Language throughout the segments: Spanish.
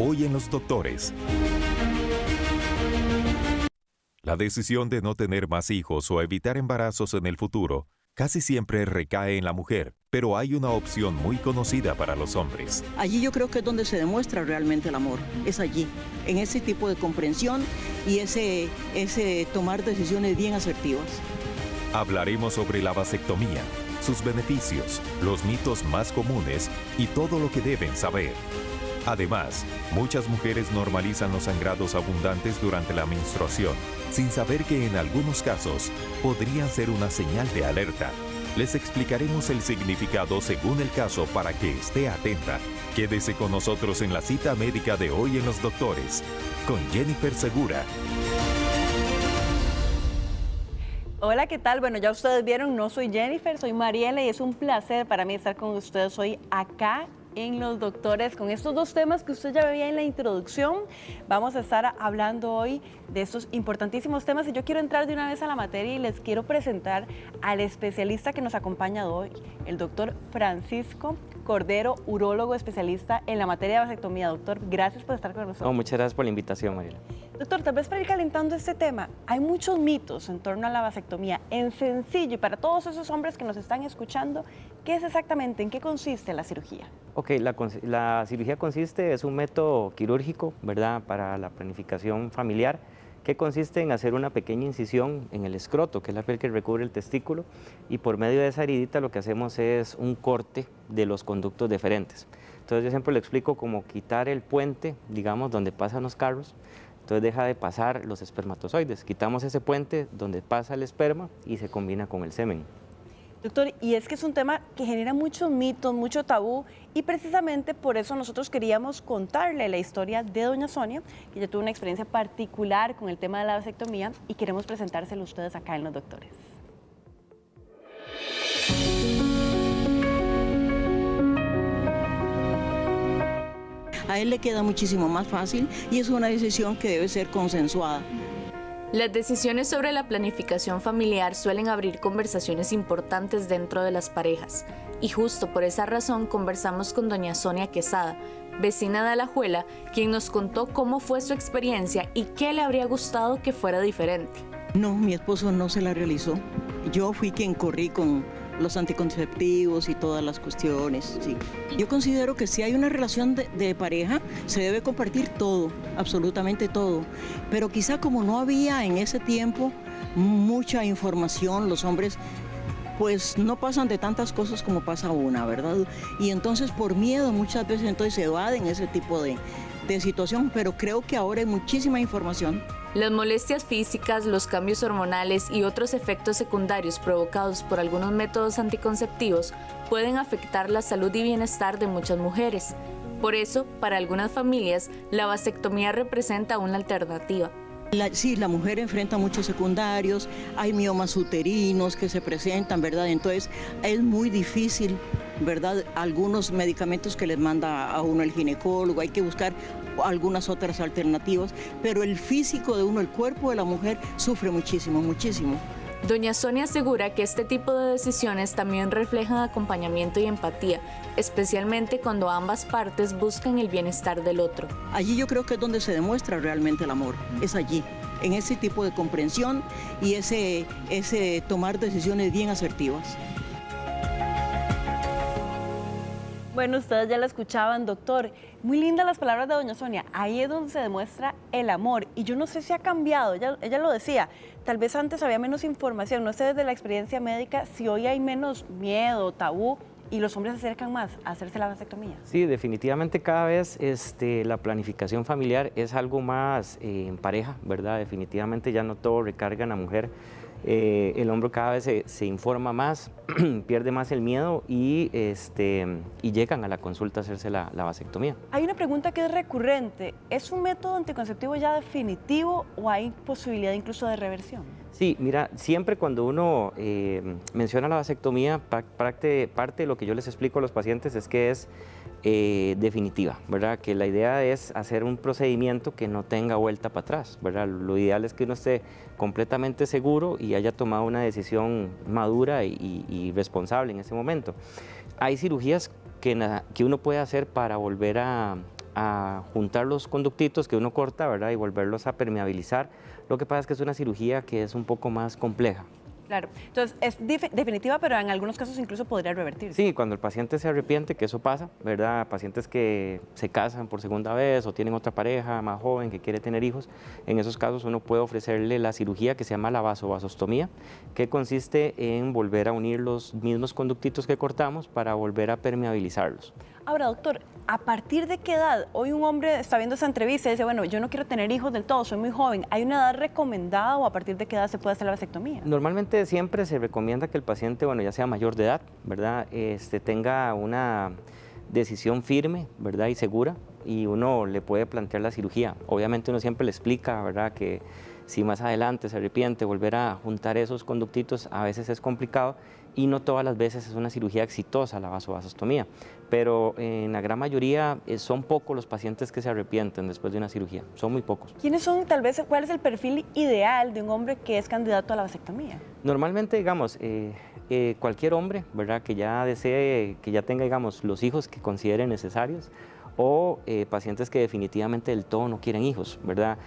Hoy en Los Doctores. La decisión de no tener más hijos o evitar embarazos en el futuro casi siempre recae en la mujer, pero hay una opción muy conocida para los hombres. Allí yo creo que es donde se demuestra realmente el amor, es allí, en ese tipo de comprensión y ese tomar decisiones bien asertivas. Hablaremos sobre la vasectomía, sus beneficios, los mitos más comunes y todo lo que deben saber. Además, muchas mujeres normalizan los sangrados abundantes durante la menstruación, sin saber que en algunos casos podrían ser una señal de alerta. Les explicaremos el significado según el caso para que esté atenta. Quédese con nosotros en la cita médica de Hoy en Los Doctores, con Jennifer Segura. Hola, ¿qué tal? Bueno, ya ustedes vieron, no soy Jennifer, soy Mariela y es un placer para mí estar con ustedes hoy acá en Los Doctores con estos dos temas que usted ya veía en la introducción. Vamos a estar hablando hoy de estos importantísimos temas y yo quiero entrar de una vez a la materia y les quiero presentar al especialista que nos acompaña hoy, el doctor Francisco Cordero, urólogo especialista en la materia de vasectomía. Doctor, gracias por estar con nosotros. No, muchas gracias por la invitación, Mariela. Doctor, tal vez para ir calentando este tema, hay muchos mitos en torno a la vasectomía. En sencillo, y para todos esos hombres que nos están escuchando, ¿qué es exactamente? ¿En qué consiste la cirugía? Ok, la cirugía consiste, es un método quirúrgico, ¿verdad?, para la planificación familiar, que consiste en hacer una pequeña incisión en el escroto, que es la piel que recubre el testículo, y por medio de esa heridita lo que hacemos es un corte de los conductos deferentes. Entonces yo siempre lo explico como quitar el puente, digamos, donde pasan los carros. Entonces deja de pasar los espermatozoides. Quitamos ese puente donde pasa el esperma y se combina con el semen. Doctor, y es que es un tema que genera muchos mitos, mucho tabú, y precisamente por eso nosotros queríamos contarle la historia de doña Sonia, que ya tuvo una experiencia particular con el tema de la vasectomía, y queremos presentárselo a ustedes acá en Los Doctores. A él le queda muchísimo más fácil y es una decisión que debe ser consensuada. Las decisiones sobre la planificación familiar suelen abrir conversaciones importantes dentro de las parejas. Y justo por esa razón conversamos con doña Sonia Quesada, vecina de Alajuela, quien nos contó cómo fue su experiencia y qué le habría gustado que fuera diferente. No, mi esposo no se la realizó. Yo fui quien corrí con los anticonceptivos y todas las cuestiones. Sí. Yo considero que si hay una relación de pareja, se debe compartir todo, absolutamente todo. Pero quizá como no había en ese tiempo mucha información, los hombres pues no pasan de tantas cosas como pasa una, ¿verdad? Y entonces por miedo muchas veces entonces se evaden ese tipo de situación, pero creo que ahora hay muchísima información. Las molestias físicas, los cambios hormonales y otros efectos secundarios provocados por algunos métodos anticonceptivos pueden afectar la salud y bienestar de muchas mujeres. Por eso, para algunas familias, la vasectomía representa una alternativa. Sí, la mujer enfrenta muchos secundarios, hay miomas uterinos que se presentan, ¿verdad? Entonces es muy difícil, ¿verdad? Algunos medicamentos que les manda a uno el ginecólogo, hay que buscar algunas otras alternativas, pero el físico de uno, el cuerpo de la mujer sufre muchísimo, muchísimo. Doña Sonia asegura que este tipo de decisiones también reflejan acompañamiento y empatía, especialmente cuando ambas partes buscan el bienestar del otro. Allí yo creo que es donde se demuestra realmente el amor, es allí, en ese tipo de comprensión y ese tomar decisiones bien asertivas. Bueno, ustedes ya la escuchaban, doctor. Muy lindas las palabras de doña Sonia. Ahí es donde se demuestra el amor. Y yo no sé si ha cambiado, ella lo decía, tal vez antes había menos información. No sé desde la experiencia médica si hoy hay menos miedo, tabú, y los hombres se acercan más a hacerse la vasectomía. Sí, definitivamente cada vez la planificación familiar es algo más en pareja, ¿verdad? Definitivamente ya no todo recarga en la mujer. El hombre cada vez se informa más, pierde más el miedo y llegan a la consulta a hacerse la vasectomía. Hay una pregunta que es recurrente. ¿Es un método anticonceptivo ya definitivo o hay posibilidad incluso de reversión? Sí, mira, siempre cuando uno menciona la vasectomía, parte de lo que yo les explico a los pacientes es que es definitiva, ¿verdad? Que la idea es hacer un procedimiento que no tenga vuelta para atrás, ¿verdad? Lo ideal es que uno esté completamente seguro y haya tomado una decisión madura y responsable en ese momento. Hay cirugías que uno puede hacer para volver a a juntar los conductitos que uno corta, ¿verdad? Y volverlos a permeabilizar. Lo que pasa es que es una cirugía que es un poco más compleja. Claro, entonces es definitiva, pero en algunos casos incluso podría revertirse. Sí, cuando el paciente se arrepiente, que eso pasa, ¿verdad? Pacientes que se casan por segunda vez o tienen otra pareja más joven que quiere tener hijos, en esos casos uno puede ofrecerle la cirugía que se llama la vasovasostomía, que consiste en volver a unir los mismos conductitos que cortamos para volver a permeabilizarlos. Ahora, doctor, ¿a partir de qué edad? Hoy un hombre está viendo esta entrevista y dice, bueno, yo no quiero tener hijos del todo, soy muy joven. ¿Hay una edad recomendada o a partir de qué edad se puede hacer la vasectomía? Normalmente siempre se recomienda que el paciente, bueno, ya sea mayor de edad, ¿verdad? Tenga una decisión firme, ¿verdad? Y segura, y uno le puede plantear la cirugía. Obviamente uno siempre le explica, ¿verdad? Que si más adelante se arrepiente, volver a juntar esos conductitos a veces es complicado y no todas las veces es una cirugía exitosa la vasovasostomía, pero en la gran mayoría son pocos los pacientes que se arrepienten después de una cirugía, son muy pocos. ¿Quiénes son, tal vez, cuál es el perfil ideal de un hombre que es candidato a la vasectomía? Normalmente, digamos, cualquier hombre, ¿verdad? Que ya desee, que ya tenga, digamos, los hijos que considere necesarios o pacientes que definitivamente del todo no quieren hijos, ¿verdad?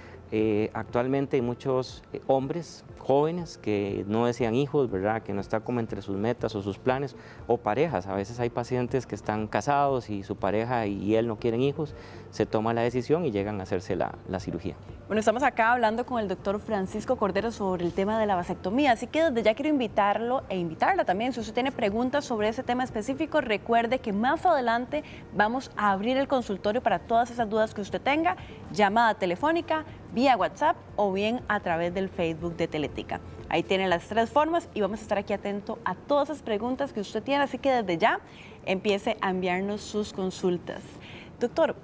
Actualmente hay muchos hombres jóvenes que no desean hijos, ¿verdad? Que no está como entre sus metas o sus planes, o parejas. A veces hay pacientes que están casados y su pareja y él no quieren hijos, se toma la decisión y llegan a hacerse la cirugía. Bueno, estamos acá hablando con el doctor Francisco Cordero sobre el tema de la vasectomía, así que desde ya quiero invitarlo e invitarla también. Si usted tiene preguntas sobre ese tema específico, recuerde que más adelante vamos a abrir el consultorio para todas esas dudas que usted tenga, llamada telefónica, vía WhatsApp o bien a través del Facebook de Teletica. Ahí tienen las 3 formas y vamos a estar aquí atento a todas esas preguntas que usted tiene, así que desde ya empiece a enviarnos sus consultas. Doctor,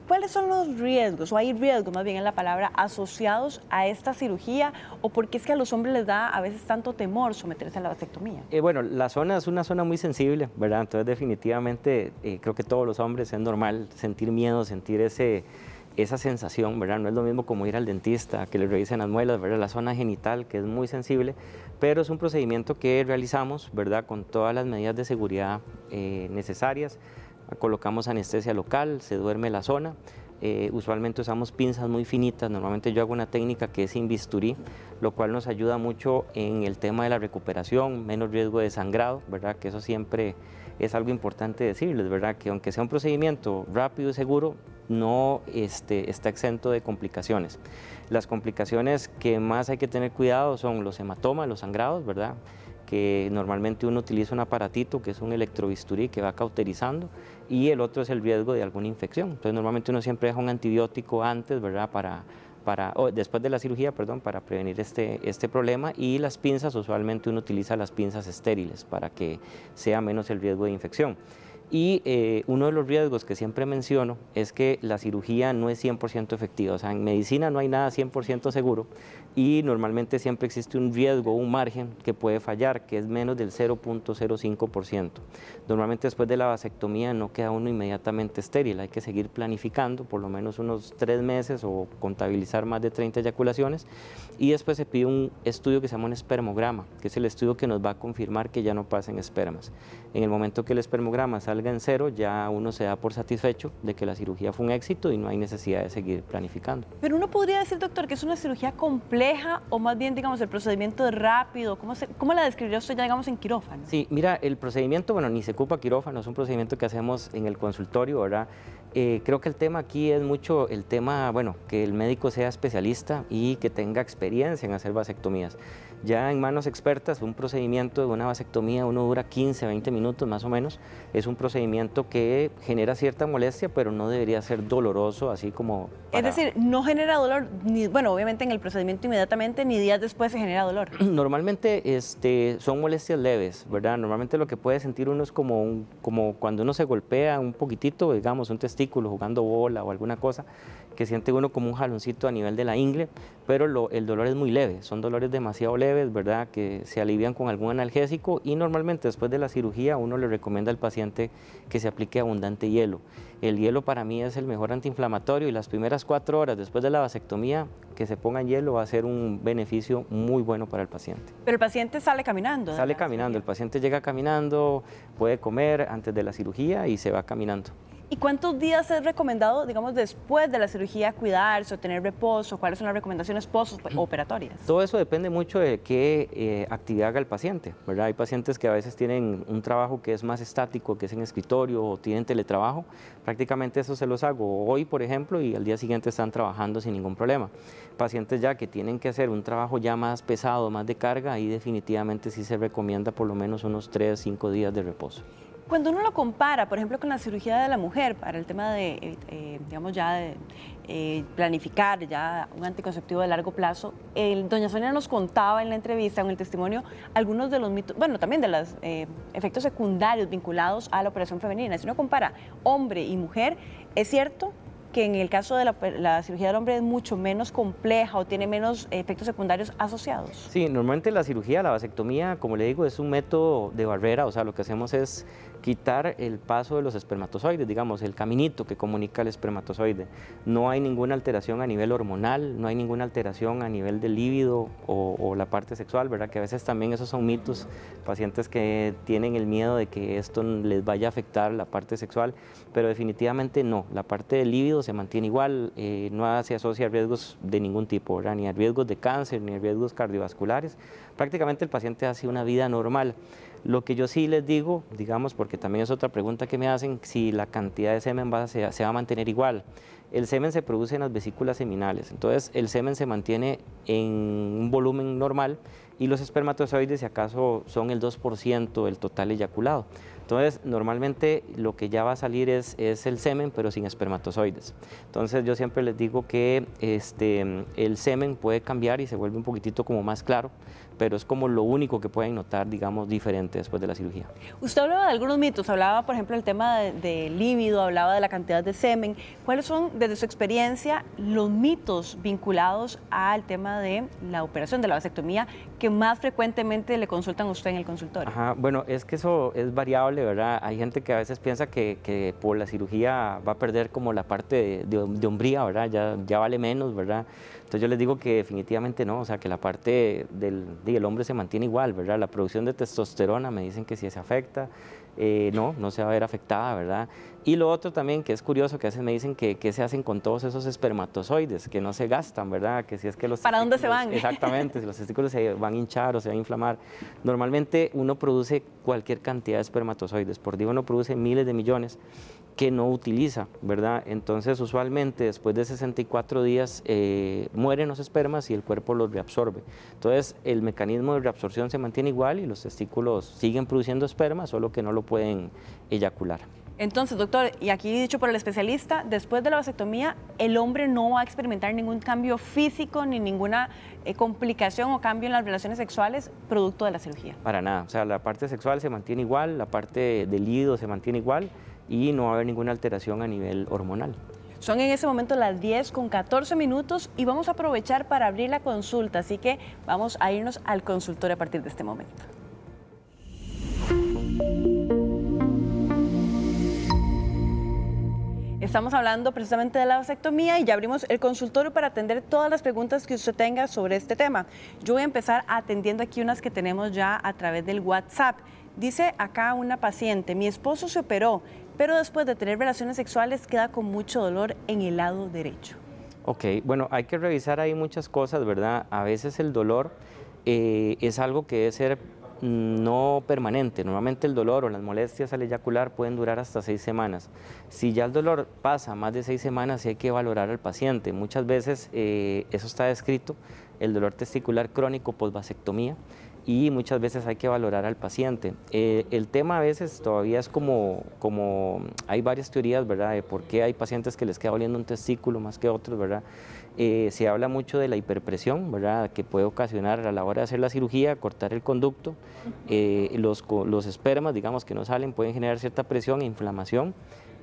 ¿cuáles son los riesgos, o hay riesgos más bien en la palabra, asociados a esta cirugía, o por qué es que a los hombres les da a veces tanto temor someterse a la vasectomía? Bueno, la zona es una zona muy sensible, ¿verdad? Entonces definitivamente creo que todos los hombres es normal sentir miedo, sentir esa sensación, ¿verdad? No es lo mismo como ir al dentista, que le revisen las muelas, ¿verdad? La zona genital, que es muy sensible, pero es un procedimiento que realizamos, ¿verdad? Con todas las medidas de seguridad necesarias. Colocamos anestesia local, se duerme la zona. Usualmente usamos pinzas muy finitas, normalmente yo hago una técnica que es sin bisturí, lo cual nos ayuda mucho en el tema de la recuperación, menos riesgo de sangrado, ¿verdad? Que eso siempre es algo importante decirles, ¿verdad? Que aunque sea un procedimiento rápido y seguro, no está exento de complicaciones. Las complicaciones que más hay que tener cuidado son los hematomas, los sangrados, ¿verdad? Que normalmente uno utiliza un aparatito que es un electrobisturí que va cauterizando, y el otro es el riesgo de alguna infección. Entonces normalmente uno siempre deja un antibiótico antes, ¿verdad? Después de la cirugía, perdón, para prevenir este problema, y las pinzas, usualmente uno utiliza las pinzas estériles para que sea menos el riesgo de infección. Y uno de los riesgos que siempre menciono es que la cirugía no es 100% efectiva, o sea, en medicina no hay nada 100% seguro, y normalmente siempre existe un riesgo, un margen que puede fallar, que es menos del 0.05%. Normalmente después de la vasectomía no queda uno inmediatamente estéril, hay que seguir planificando por lo menos unos 3 meses o contabilizar más de 30 eyaculaciones, y después se pide un estudio que se llama un espermograma, que es el estudio que nos va a confirmar que ya no pasen espermas. En el momento que el espermograma salga en 0, ya uno se da por satisfecho de que la cirugía fue un éxito y no hay necesidad de seguir planificando. Pero uno podría decir, doctor, que es una cirugía compleja, o más bien, digamos, el procedimiento es rápido. ¿Cómo la describiría usted ya, digamos, en quirófano? Sí, mira, el procedimiento, bueno, ni se ocupa quirófano, es un procedimiento que hacemos en el consultorio, ¿verdad? Creo que el tema aquí es mucho el tema, bueno, que el médico sea especialista y que tenga experiencia en hacer vasectomías. Ya en manos expertas, un procedimiento de una vasectomía uno dura 15, 20 minutos más o menos. Es un procedimiento que genera cierta molestia, pero no debería ser doloroso, así como... Es decir, no genera dolor, bueno, obviamente en el procedimiento inmediatamente, ni días después se genera dolor. Normalmente son molestias leves, ¿verdad? Normalmente lo que puede sentir uno es como cuando uno se golpea un poquitito, digamos, un testículo jugando bola o alguna cosa, que siente uno como un jaloncito a nivel de la ingle, pero el dolor es muy leve, son dolores demasiado leves, ¿verdad? Que se alivian con algún analgésico, y normalmente después de la cirugía uno le recomienda al paciente que se aplique abundante hielo. El hielo para mí es el mejor antiinflamatorio, y las primeras 4 horas después de la vasectomía que se ponga en hielo va a ser un beneficio muy bueno para el paciente. Pero el paciente sale caminando. Sale caminando, el paciente llega caminando, puede comer antes de la cirugía y se va caminando. ¿Y cuántos días es recomendado, digamos, después de la cirugía cuidarse o tener reposo? ¿Cuáles son las recomendaciones postoperatorias? Todo eso depende mucho de qué actividad haga el paciente, ¿verdad? Hay pacientes que a veces tienen un trabajo que es más estático, que es en escritorio o tienen teletrabajo. Prácticamente eso se los hago hoy, por ejemplo, y al día siguiente están trabajando sin ningún problema. Pacientes ya que tienen que hacer un trabajo ya más pesado, más de carga, ahí definitivamente sí se recomienda por lo menos unos 3 a 5 días de reposo. Cuando uno lo compara, por ejemplo, con la cirugía de la mujer, para el tema de, digamos, ya de planificar ya un anticonceptivo de largo plazo, doña Sonia nos contaba en la entrevista, en el testimonio, algunos de los mitos, bueno, también de los efectos secundarios vinculados a la operación femenina. Si uno compara hombre y mujer, es cierto que en el caso de la cirugía del hombre es mucho menos compleja o tiene menos efectos secundarios asociados. Sí, normalmente la cirugía, la vasectomía, como le digo, es un método de barrera, o sea, lo que hacemos es quitar el paso de los espermatozoides, digamos, el caminito que comunica el espermatozoide. No hay ninguna alteración a nivel hormonal, no hay ninguna alteración a nivel del líbido o la parte sexual, ¿verdad? Que a veces también esos son mitos, pacientes que tienen el miedo de que esto les vaya a afectar la parte sexual, pero definitivamente no, la parte del líbido se mantiene igual, no se asocia a riesgos de ningún tipo, ¿verdad? Ni a riesgos de cáncer, ni a riesgos cardiovasculares. Prácticamente el paciente hace una vida normal. Lo que yo sí les digo, digamos, porque también es otra pregunta que me hacen, si la cantidad de semen se va a mantener igual. El semen se produce en las vesículas seminales, entonces el semen se mantiene en un volumen normal y los espermatozoides, si acaso, son el 2% del total eyaculado. Entonces, normalmente lo que ya va a salir es el semen, pero sin espermatozoides. Entonces, yo siempre les digo que el semen puede cambiar y se vuelve un poquitito como más claro, pero es como lo único que pueden notar, digamos, diferente después de la cirugía. Usted hablaba de algunos mitos, hablaba, por ejemplo, del tema de líbido, hablaba de la cantidad de semen. ¿Cuáles son, desde su experiencia, los mitos vinculados al tema de la operación de la vasectomía que más frecuentemente le consultan a usted en el consultorio? Ajá, bueno, es que eso es variable, ¿verdad? Hay gente que a veces piensa que por la cirugía va a perder como la parte de hombría, ¿verdad? Ya vale menos, ¿verdad? Entonces yo les digo que definitivamente no, o sea, que la parte del hombre se mantiene igual, ¿verdad? La producción de testosterona me dicen que si se afecta, no se va a ver afectada, ¿verdad? Y lo otro también que es curioso, que a veces me dicen que se hacen con todos esos espermatozoides, que no se gastan, ¿verdad? Que si es que los ¿Para dónde se van? Exactamente, si los testículos se van a hinchar o se van a inflamar. Normalmente uno produce cualquier cantidad de espermatozoides, por día uno produce miles de millones que no utiliza, ¿verdad? Entonces, usualmente después de 64 días mueren los espermas y el cuerpo los reabsorbe. Entonces, el mecanismo de reabsorción se mantiene igual y los testículos siguen produciendo esperma, solo que no lo pueden eyacular. Entonces, doctor, y aquí dicho por el especialista, después de la vasectomía, el hombre no va a experimentar ningún cambio físico ni ninguna complicación o cambio en las relaciones sexuales producto de la cirugía. Para nada, o sea, la parte sexual se mantiene igual, la parte del líbido se mantiene igual y no va a haber ninguna alteración a nivel hormonal. Son en ese momento las 10:14 y vamos a aprovechar para abrir la consulta, así que vamos a irnos al consultorio a partir de este momento. Estamos hablando precisamente de la vasectomía y ya abrimos el consultorio para atender todas las preguntas que usted tenga sobre este tema. Yo voy a empezar atendiendo aquí unas que tenemos ya a través del WhatsApp. Dice acá una paciente, mi esposo se operó, pero después de tener relaciones sexuales queda con mucho dolor en el lado derecho. Ok, bueno, hay que revisar ahí muchas cosas, ¿verdad? A veces el dolor es algo que debe ser no permanente. Normalmente el dolor o las molestias al eyacular pueden durar hasta 6 semanas. Si ya el dolor pasa más de 6 semanas, sí hay que valorar al paciente. Muchas veces eso está descrito, el dolor testicular crónico postvasectomía, y muchas veces hay que valorar al paciente. El tema a veces todavía es como hay varias teorías, ¿verdad?, de por qué hay pacientes que les queda doliendo un testículo más que otros, ¿verdad? Se habla mucho de la hiperpresión, ¿verdad?, que puede ocasionar a la hora de hacer la cirugía, cortar el conducto. Los espermas, digamos, que no salen, pueden generar cierta presión e inflamación.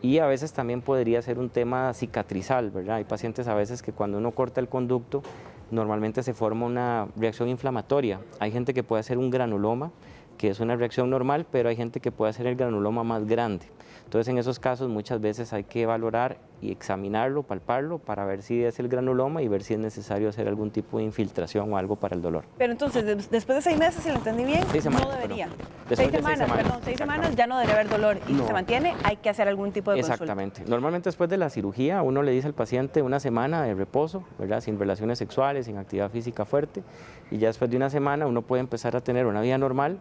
Y a veces también podría ser un tema cicatrizal, ¿verdad? Hay pacientes a veces que cuando uno corta el conducto, normalmente se forma una reacción inflamatoria. Hay gente que puede hacer un granuloma, que es una reacción normal, pero hay gente que puede hacer el granuloma más grande. Entonces, en esos casos muchas veces hay que valorar y examinarlo, palparlo, para ver si es el granuloma y ver si es necesario hacer algún tipo de infiltración o algo para el dolor. Pero entonces, después de 6 meses, si lo entendí bien, 6 semanas, no debería. perdón. 6 semanas, perdón, 6 semanas ya no debería haber dolor. Y si No. se mantiene, hay que hacer algún tipo de consulta. Exactamente. Normalmente después de la cirugía uno le dice al paciente una semana de reposo, ¿verdad? Sin relaciones sexuales, sin actividad física fuerte, y ya después de una semana uno puede empezar a tener una vida normal,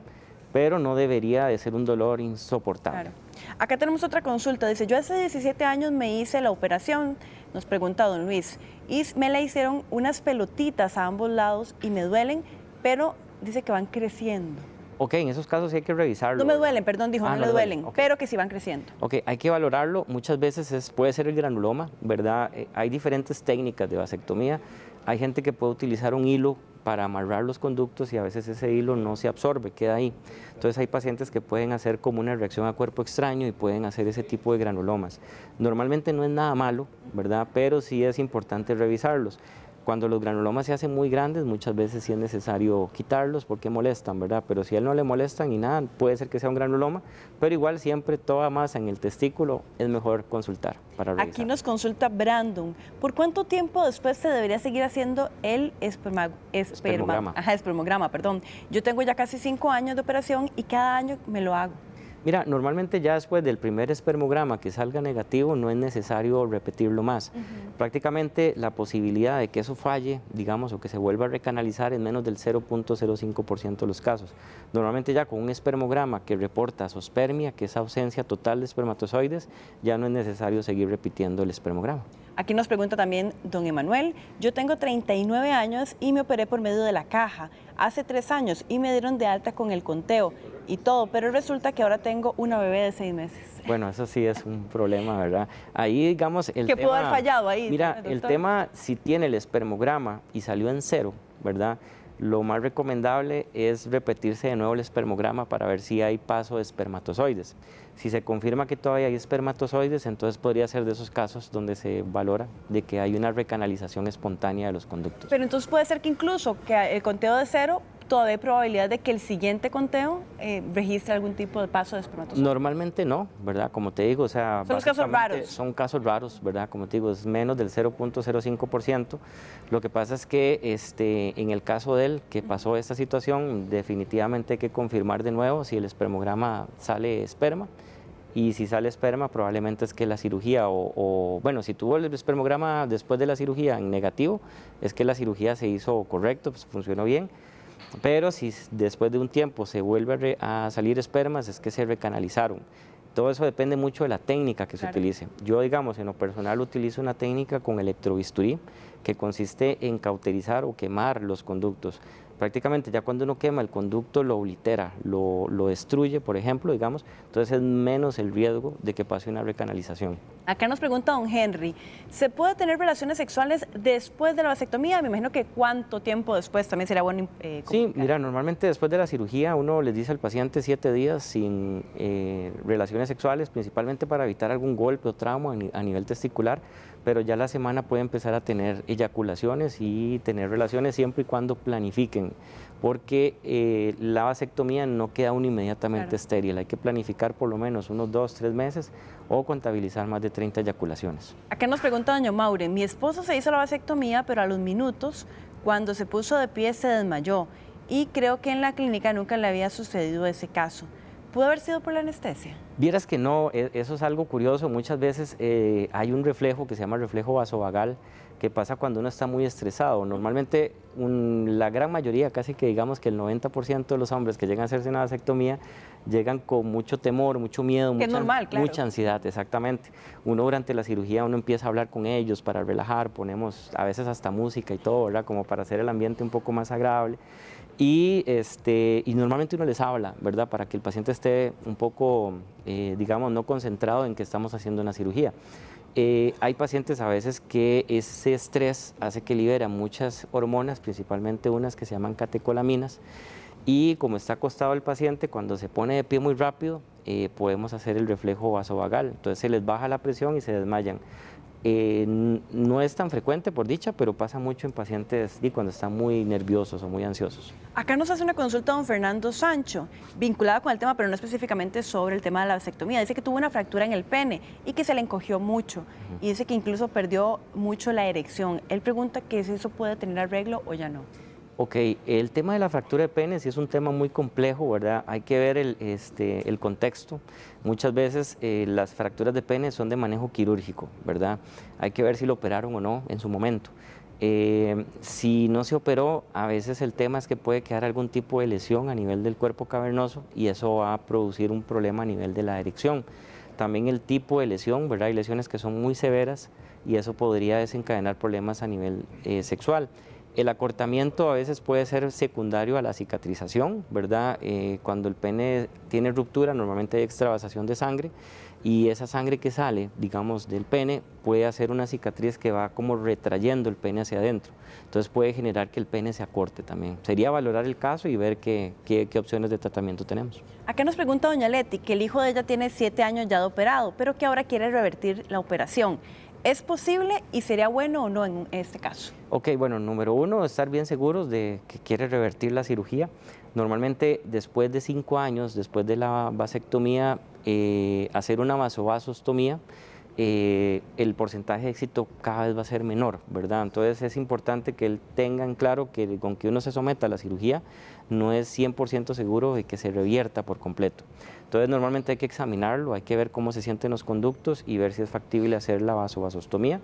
pero no debería de ser un dolor insoportable. Claro. Acá tenemos otra consulta. Dice, yo hace 17 años me hice la operación, nos pregunta don Luis, y me la hicieron unas pelotitas a ambos lados y me duelen, pero dice que van creciendo. Ok, en esos casos sí hay que revisarlo. No me duelen, perdón, dijo, Ah, no le le duelen, ok. pero que sí van creciendo. Ok, hay que valorarlo. Muchas veces puede ser el granuloma, ¿verdad? Hay diferentes técnicas de vasectomía. Hay gente que puede utilizar un hilo para amarrar los conductos y a veces ese hilo no se absorbe, queda ahí. Entonces hay pacientes que pueden hacer como una reacción a cuerpo extraño y pueden hacer ese tipo de granulomas. Normalmente no es nada malo, ¿verdad? Pero sí es importante revisarlos. Cuando los granulomas se hacen muy grandes, muchas veces sí es necesario quitarlos porque molestan, ¿verdad? Pero si a él no le molestan y nada, puede ser que sea un granuloma, pero igual siempre toda masa en el testículo es mejor consultar para revisar. Aquí nos consulta Brandon. ¿Por cuánto tiempo después se debería seguir haciendo el Espermograma. espermograma? Perdón. Yo tengo ya casi 5 años de operación y cada año me lo hago. Mira, normalmente ya después del primer espermograma que salga negativo no es necesario repetirlo más. Prácticamente la posibilidad de que eso falle, digamos, o que se vuelva a recanalizar es menos del 0.05% de los casos. Normalmente ya con un espermograma que reporta azoospermia, que es ausencia total de espermatozoides, ya no es necesario seguir repitiendo el espermograma. Aquí nos pregunta también don Emanuel, yo tengo 39 años y me operé por medio de la caja hace 3 años y me dieron de alta con el conteo y todo, pero resulta que ahora tengo una bebé de 6 meses. Bueno, eso sí es un problema, ¿verdad? Ahí, digamos, el ¿Qué tema... pudo haber fallado ahí? Mira, doctor? el tema, si tiene el espermograma y salió en 0, ¿verdad? Lo más recomendable es repetirse de nuevo el espermograma para ver si hay paso de espermatozoides. Si se confirma que todavía hay espermatozoides, entonces podría ser de esos casos donde se valora de que hay una recanalización espontánea de los conductos. Pero entonces puede ser que incluso que el conteo de 0, todavía hay probabilidad de que el siguiente conteo registre algún tipo de paso de espermatozoides. Normalmente no, ¿verdad? Como te digo, o sea, Son los casos básicamente raros. son casos raros, ¿verdad? Como te digo, es menos del 0.05%. Lo que pasa es que en el caso de él, que pasó esta situación, definitivamente hay que confirmar de nuevo si el espermograma sale esperma. Y si sale esperma, probablemente es que la cirugía bueno, si tuvo el espermograma después de la cirugía en negativo, es que la cirugía se hizo correcto, pues funcionó bien. Pero si después de un tiempo se vuelve a salir espermas, es que se recanalizaron. Todo eso depende mucho de la técnica que se utilice. Yo, digamos, en lo personal utilizo una técnica con electrobisturí que consiste en cauterizar o quemar los conductos. Prácticamente ya cuando uno quema el conducto lo oblitera, lo destruye, por ejemplo, digamos, entonces es menos el riesgo de que pase una recanalización. Acá nos pregunta don Henry, ¿se puede tener relaciones sexuales después de la vasectomía? Me imagino que ¿cuánto tiempo después también sería bueno Sí, comunicar? mira, normalmente después de la cirugía uno les dice al paciente 7 días sin relaciones sexuales, principalmente para evitar algún golpe o trauma a nivel testicular, pero ya la semana puede empezar a tener eyaculaciones y tener relaciones siempre y cuando planifiquen, porque la vasectomía no queda uno inmediatamente estéril, hay que planificar por lo menos unos 2-3 meses o contabilizar más de 30 eyaculaciones. Acá nos pregunta doña Maure, mi esposo se hizo la vasectomía, pero a los minutos, cuando se puso de pie, se desmayó y creo que en la clínica nunca le había sucedido ese caso. ¿Pudo haber sido por la anestesia? Vieras que no, eso es algo curioso. Muchas veces hay un reflejo que se llama reflejo vasovagal que pasa cuando uno está muy estresado. Normalmente la gran mayoría, casi que digamos que el 90% de los hombres que llegan a hacerse una vasectomía llegan con mucho temor, mucho miedo, Que es normal, claro. mucha ansiedad, exactamente. Uno durante la cirugía uno empieza a hablar con ellos para relajar, ponemos a veces hasta música y todo, ¿verdad? Como para hacer el ambiente un poco más agradable. Y normalmente uno les habla, ¿verdad? Para que el paciente esté un poco, digamos, no concentrado en que estamos haciendo una cirugía. Hay pacientes a veces que ese estrés hace que libera muchas hormonas, principalmente unas que se llaman catecolaminas, y como está acostado el paciente, cuando se pone de pie muy rápido, podemos hacer el reflejo vasovagal, entonces se les baja la presión y se desmayan. No es tan frecuente por dicha, pero pasa mucho en pacientes y cuando están muy nerviosos o muy ansiosos. Acá nos hace una consulta don Fernando Sancho, vinculada con el tema, pero no específicamente sobre el tema de la vasectomía. Dice que tuvo una fractura en el pene y que se le encogió mucho. Y dice que incluso perdió mucho la erección. Él pregunta que si eso puede tener arreglo o ya no. Ok, el tema de la fractura de pene sí es un tema muy complejo, ¿verdad? Hay que ver el contexto. Muchas veces las fracturas de pene son de manejo quirúrgico, ¿verdad? Hay que ver si lo operaron o no en su momento. Si no se operó, a veces el tema es que puede quedar algún tipo de lesión a nivel del cuerpo cavernoso y eso va a producir un problema a nivel de la erección. También el tipo de lesión, ¿verdad? Hay lesiones que son muy severas y eso podría desencadenar problemas a nivel sexual. El acortamiento a veces puede ser secundario a la cicatrización, ¿verdad? Cuando el pene tiene ruptura, normalmente hay extravasación de sangre y esa sangre que sale, digamos, del pene puede hacer una cicatriz que va como retrayendo el pene hacia adentro. Entonces puede generar que el pene se acorte también. Sería valorar el caso y ver qué opciones de tratamiento tenemos. Acá nos pregunta doña Leti que el hijo de ella tiene 7 años ya de operado, pero que ahora quiere revertir la operación. ¿Es posible y sería bueno o no en este caso? Ok, bueno, número uno, estar bien seguros de que quiere revertir la cirugía. Normalmente después de 5 años, después de la vasectomía, hacer una vasovasostomía, el porcentaje de éxito cada vez va a ser menor, ¿verdad? Entonces es importante que él tenga en claro que con que uno se someta a la cirugía no es 100% seguro de que se revierta por completo. Entonces normalmente hay que examinarlo, hay que ver cómo se sienten los conductos y ver si es factible hacer la vasovasostomía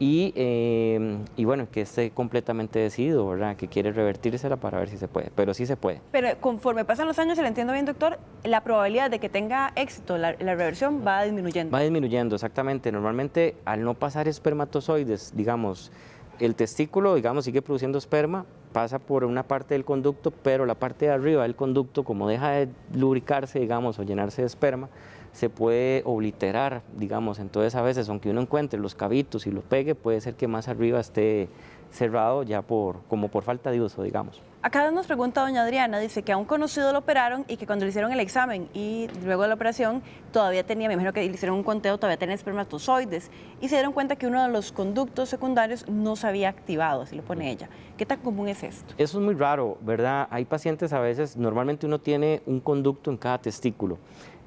y bueno, que esté completamente decidido, ¿verdad? Que quiere revertírsela para ver si se puede, pero sí se puede. Pero conforme pasan los años, si le entiendo bien, doctor, la probabilidad de que tenga éxito la reversión va disminuyendo. Va disminuyendo, exactamente. Normalmente al no pasar espermatozoides, digamos, el testículo, digamos, sigue produciendo esperma, pasa por una parte del conducto, pero la parte de arriba del conducto, como deja de lubricarse, digamos, o llenarse de esperma, se puede obliterar, digamos. Entonces a veces, aunque uno encuentre los cavitos y los pegue, puede ser que más arriba esté cerrado ya como por falta de uso, digamos. Acá nos pregunta doña Adriana, dice que a un conocido lo operaron y que cuando le hicieron el examen y luego de la operación todavía tenía, me imagino que le hicieron un conteo, todavía tenía espermatozoides y se dieron cuenta que uno de los conductos secundarios no se había activado, así lo pone ella. ¿Qué tan común es esto? Eso es muy raro, ¿verdad? Hay pacientes a veces, normalmente uno tiene un conducto en cada testículo,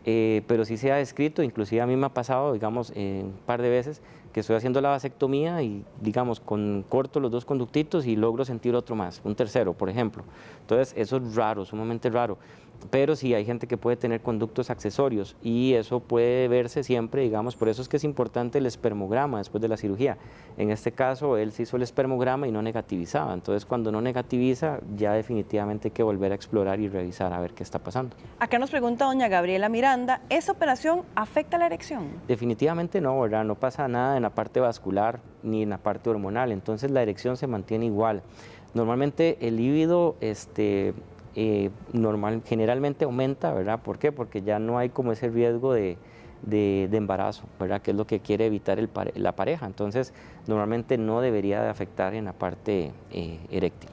pero sí se ha descrito, inclusive a mí me ha pasado, digamos, un par de veces, que estoy haciendo la vasectomía y, digamos, corto los 2 conductitos y logro sentir otro más, un tercero, por ejemplo. Entonces, eso es raro, sumamente raro. Pero sí hay gente que puede tener conductos accesorios y eso puede verse siempre, digamos, por eso es que es importante el espermograma después de la cirugía. En este caso, él se hizo el espermograma y no negativizaba. Entonces, cuando no negativiza, ya definitivamente hay que volver a explorar y revisar a ver qué está pasando. Acá nos pregunta doña Gabriela Miranda, ¿esta operación afecta la erección? Definitivamente no, ¿verdad? No pasa nada en la parte vascular ni en la parte hormonal, entonces la erección se mantiene igual. Normalmente el líbido generalmente aumenta, ¿verdad? ¿Por qué? Porque ya no hay como ese riesgo de embarazo, ¿verdad? Que es lo que quiere evitar la pareja. Entonces, normalmente no debería de afectar en la parte eréctil.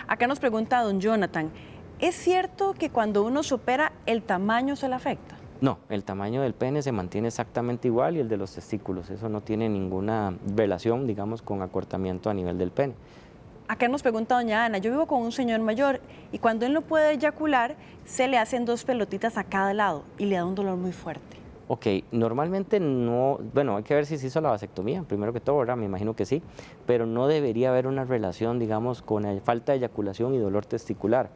Acá nos pregunta don Jonathan, ¿es cierto que cuando uno se opera el tamaño se le afecta? No, el tamaño del pene se mantiene exactamente igual y el de los testículos. Eso no tiene ninguna relación, digamos, con acortamiento a nivel del pene. Acá nos pregunta doña Ana, yo vivo con un señor mayor y cuando él no puede eyacular, se le hacen 2 pelotitas a cada lado y le da un dolor muy fuerte. Ok, normalmente no, bueno, hay que ver si se hizo la vasectomía, primero que todo, ¿verdad? Me imagino que sí, pero no debería haber una relación, digamos, con la falta de eyaculación y dolor testicular.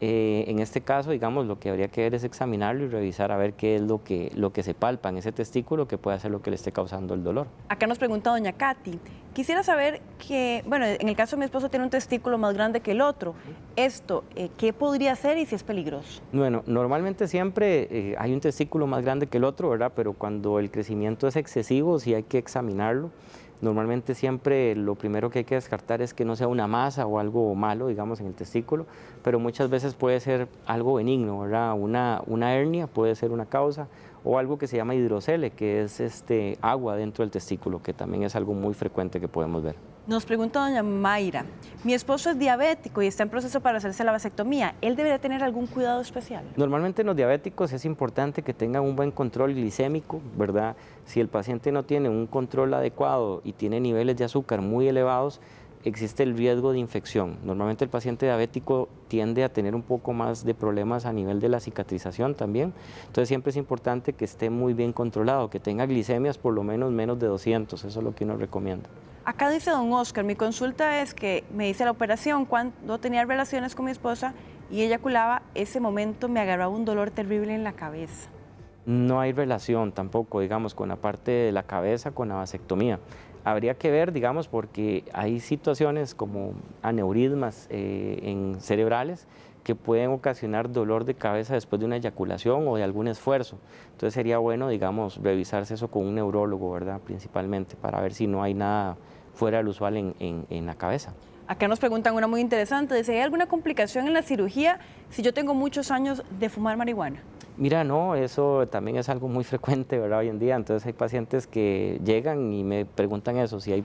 En este caso, digamos, lo que habría que ver es examinarlo y revisar a ver qué es lo que se palpa en ese testículo que puede ser lo que le esté causando el dolor. Acá nos pregunta doña Katy, quisiera saber que, bueno, en el caso de mi esposo tiene un testículo más grande que el otro. Esto, ¿qué podría ser y si es peligroso? Bueno, normalmente siempre hay un testículo más grande que el otro, ¿verdad? Pero cuando el crecimiento es excesivo, sí hay que examinarlo. Normalmente siempre lo primero que hay que descartar es que no sea una masa o algo malo, digamos, en el testículo, pero muchas veces puede ser algo benigno, ¿verdad? Una hernia puede ser una causa o algo que se llama hidrocele, que es agua dentro del testículo, que también es algo muy frecuente que podemos ver. Nos pregunta doña Mayra, mi esposo es diabético y está en proceso para hacerse la vasectomía. ¿Él debería tener algún cuidado especial? Normalmente en los diabéticos es importante que tengan un buen control glicémico, ¿verdad? Si el paciente no tiene un control adecuado y tiene niveles de azúcar muy elevados, existe el riesgo de infección. Normalmente el paciente diabético tiende a tener un poco más de problemas a nivel de la cicatrización también. Entonces siempre es importante que esté muy bien controlado, que tenga glicemias por lo menos de 200, eso es lo que uno recomienda. Acá dice don Oscar, mi consulta es que me hice la operación cuando tenía relaciones con mi esposa y eyaculaba, ese momento me agarraba un dolor terrible en la cabeza. No hay relación tampoco, digamos, con la parte de la cabeza con la vasectomía. Habría que ver, digamos, porque hay situaciones como aneurismas cerebrales que pueden ocasionar dolor de cabeza después de una eyaculación o de algún esfuerzo. Entonces sería bueno, digamos, revisarse eso con un neurólogo, ¿verdad? Principalmente, para ver si no hay nada fuera del usual en la cabeza. Acá nos preguntan una muy interesante, dice, ¿hay alguna complicación en la cirugía si yo tengo muchos años de fumar marihuana? Mira, no, eso también es algo muy frecuente, ¿verdad? Hoy en día, entonces hay pacientes que llegan y me preguntan eso, si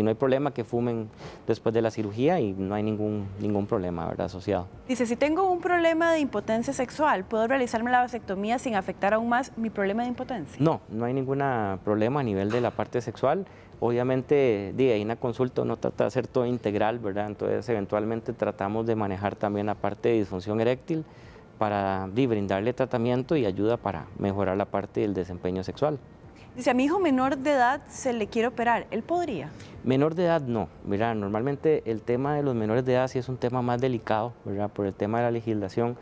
no hay problema que fumen después de la cirugía y no hay ningún problema, ¿verdad? Asociado. Dice, si tengo un problema de impotencia sexual, ¿puedo realizarme la vasectomía sin afectar aún más mi problema de impotencia? No, no hay ningún problema a nivel de la parte sexual. Obviamente, hay una consulta, uno trata de hacer todo integral, ¿verdad? Entonces, eventualmente tratamos de manejar también la parte de disfunción eréctil para brindarle tratamiento y ayuda para mejorar la parte del desempeño sexual. Dice, a mi hijo menor de edad se le quiere operar, ¿él podría? Menor de edad no, mira, normalmente el tema de los menores de edad sí es un tema más delicado, ¿verdad? Por el tema de la legislación.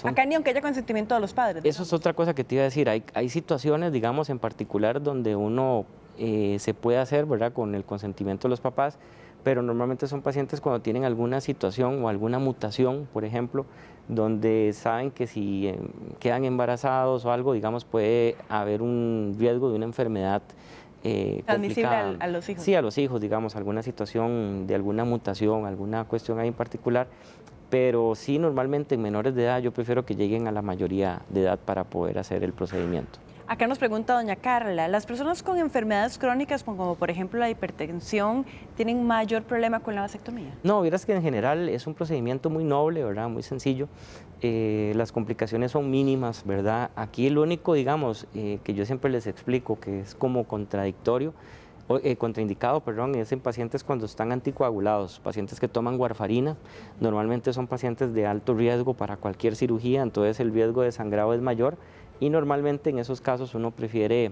Acá ni aunque haya consentimiento de los padres, ¿verdad? Eso es otra cosa que te iba a decir, hay situaciones, digamos, en particular donde uno se puede hacer, ¿verdad? Con el consentimiento de los papás, pero normalmente son pacientes cuando tienen alguna situación o alguna mutación, por ejemplo, donde saben que si quedan embarazados o algo, digamos, puede haber un riesgo de una enfermedad transmisible complicada. a los hijos. Sí, a los hijos, digamos, alguna situación de alguna mutación, alguna cuestión ahí en particular, pero sí, normalmente en menores de edad yo prefiero que lleguen a la mayoría de edad para poder hacer el procedimiento. Acá nos pregunta doña Carla, ¿las personas con enfermedades crónicas, como por ejemplo la hipertensión, tienen mayor problema con la vasectomía? No, vieras que en general es un procedimiento muy noble, ¿verdad? Muy sencillo. Las complicaciones son mínimas, ¿verdad? Aquí lo único, digamos, que yo siempre les explico que es como contraindicado, es en pacientes cuando están anticoagulados, pacientes que toman warfarina, normalmente son pacientes de alto riesgo para cualquier cirugía, entonces el riesgo de sangrado es mayor. Y normalmente en esos casos uno prefiere,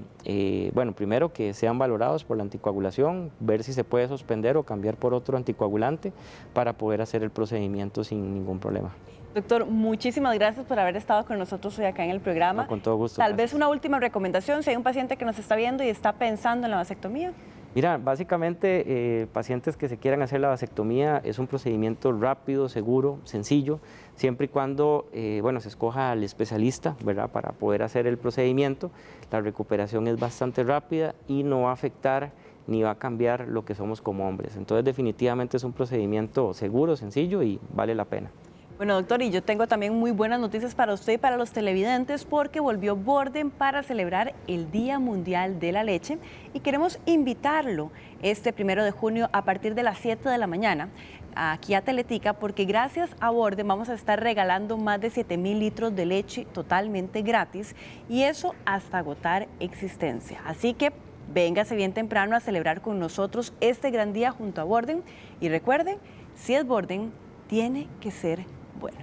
primero que sean valorados por la anticoagulación, ver si se puede suspender o cambiar por otro anticoagulante para poder hacer el procedimiento sin ningún problema. Doctor, muchísimas gracias por haber estado con nosotros hoy acá en el programa. No, con todo gusto. Tal vez una última recomendación, si hay un paciente que nos está viendo y está pensando en la vasectomía. Mira, básicamente pacientes que se quieran hacer la vasectomía es un procedimiento rápido, seguro, sencillo, siempre y cuando se escoja al especialista, ¿verdad? Para poder hacer el procedimiento. La recuperación es bastante rápida y no va a afectar ni va a cambiar lo que somos como hombres. Entonces definitivamente es un procedimiento seguro, sencillo y vale la pena. Bueno, doctor, y yo tengo también muy buenas noticias para usted y para los televidentes porque volvió Borden para celebrar el Día Mundial de la Leche y queremos invitarlo este 1 de junio a partir de las 7 de la mañana aquí a Teletica porque gracias a Borden vamos a estar regalando más de 7,000 litros de leche totalmente gratis y eso hasta agotar existencia. Así que véngase bien temprano a celebrar con nosotros este gran día junto a Borden y recuerden, si es Borden, tiene que ser bueno.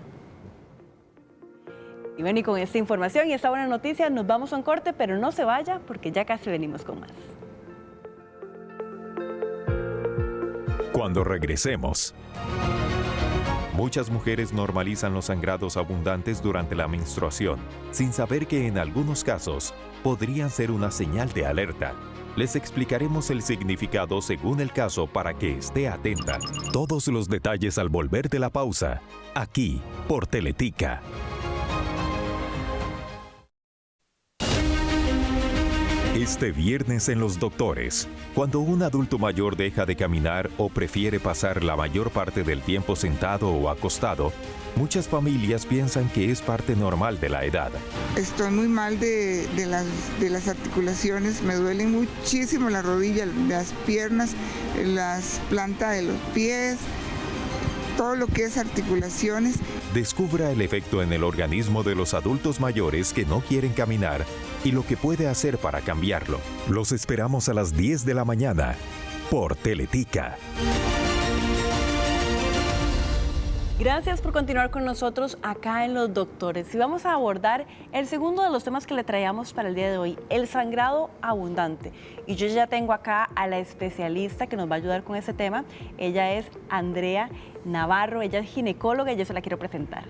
Y bueno, y con esta información y esta buena noticia nos vamos a un corte, pero no se vaya porque ya casi venimos con más. Cuando regresemos, muchas mujeres normalizan los sangrados abundantes durante la menstruación, sin saber que en algunos casos podrían ser una señal de alerta. Les explicaremos el significado según el caso para que esté atenta. Todos los detalles al volver de la pausa, aquí por Teletica. Este viernes en Los Doctores, cuando un adulto mayor deja de caminar o prefiere pasar la mayor parte del tiempo sentado o acostado, muchas familias piensan que es parte normal de la edad. Estoy muy mal de las articulaciones, me duelen muchísimo las rodillas, las piernas, las plantas de los pies, todo lo que es articulaciones. Descubra el efecto en el organismo de los adultos mayores que no quieren caminar y lo que puede hacer para cambiarlo. Los esperamos a las 10 de la mañana por Teletica. Gracias por continuar con nosotros acá en Los Doctores. Y vamos a abordar el segundo de los temas que le traíamos para el día de hoy, el sangrado abundante. Y yo ya tengo acá a la especialista que nos va a ayudar con ese tema. Ella es Andrea Navarro, ella es ginecóloga y yo se la quiero presentar.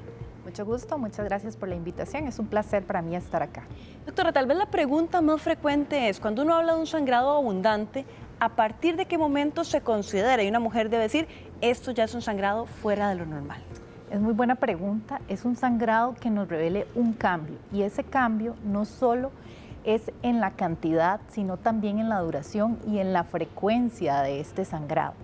Mucho gusto, muchas gracias por la invitación. Es un placer para mí estar acá. Doctora, tal vez la pregunta más frecuente es, cuando uno habla de un sangrado abundante, ¿a partir de qué momento se considera y una mujer debe decir, esto ya es un sangrado fuera de lo normal? Es muy buena pregunta. Es un sangrado que nos revele un cambio. Y ese cambio no solo es en la cantidad, sino también en la duración y en la frecuencia de este sangrado.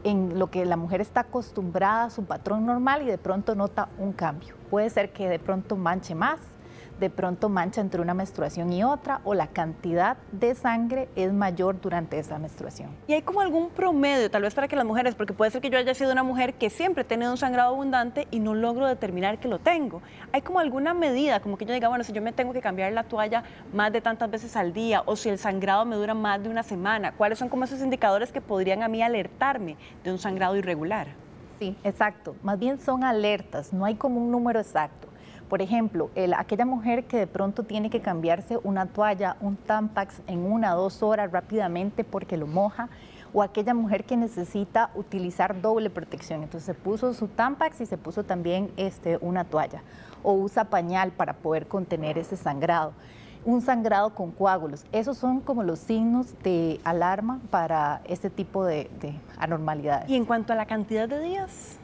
En lo que la mujer está acostumbrada a su patrón normal y de pronto nota un cambio. Puede ser que de pronto manche más, de pronto mancha entre una menstruación y otra, o la cantidad de sangre es mayor durante esa menstruación. ¿Y hay como algún promedio, tal vez para que las mujeres, porque puede ser que yo haya sido una mujer que siempre he tenido un sangrado abundante y no logro determinar que lo tengo? ¿Hay como alguna medida, como que yo diga, bueno, si yo me tengo que cambiar la toalla más de tantas veces al día, o si el sangrado me dura más de una semana? ¿Cuáles son como esos indicadores que podrían a mí alertarme de un sangrado irregular? Sí, exacto. Más bien son alertas, no hay como un número exacto. Por ejemplo, aquella mujer que de pronto tiene que cambiarse una toalla, un Tampax en 1 o 2 horas rápidamente porque lo moja, o aquella mujer que necesita utilizar doble protección. Entonces se puso su Tampax y se puso también una toalla, o usa pañal para poder contener ese sangrado. Un sangrado con coágulos. Esos son como los signos de alarma para este tipo de anormalidades. ¿Y en cuanto a la cantidad de días?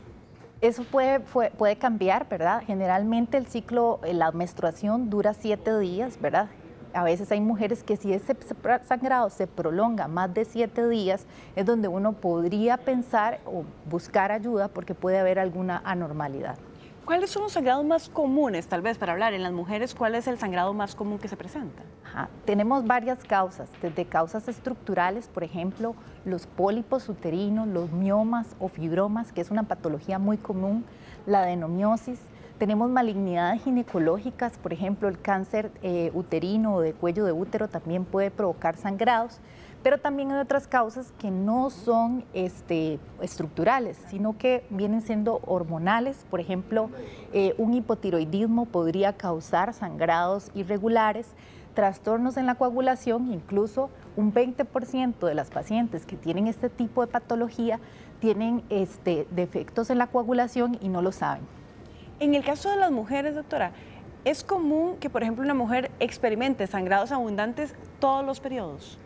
Eso puede cambiar, ¿verdad? Generalmente el ciclo, la menstruación dura 7 días, ¿verdad? A veces hay mujeres que si ese sangrado se prolonga más de 7 días, es donde uno podría pensar o buscar ayuda porque puede haber alguna anormalidad. ¿Cuáles son los sangrados más comunes, tal vez, para hablar en las mujeres? ¿Cuál es el sangrado más común que se presenta? Tenemos varias causas, desde causas estructurales, por ejemplo, los pólipos uterinos, los miomas o fibromas, que es una patología muy común, la adenomiosis. Tenemos malignidades ginecológicas, por ejemplo, el cáncer uterino o de cuello de útero también puede provocar sangrados. Pero también hay otras causas que no son estructurales, sino que vienen siendo hormonales. Por ejemplo, un hipotiroidismo podría causar sangrados irregulares, trastornos en la coagulación. Incluso un 20% de las pacientes que tienen este tipo de patología tienen defectos en la coagulación y no lo saben. En el caso de las mujeres, doctora, ¿es común que, por ejemplo, una mujer experimente sangrados abundantes todos los periodos?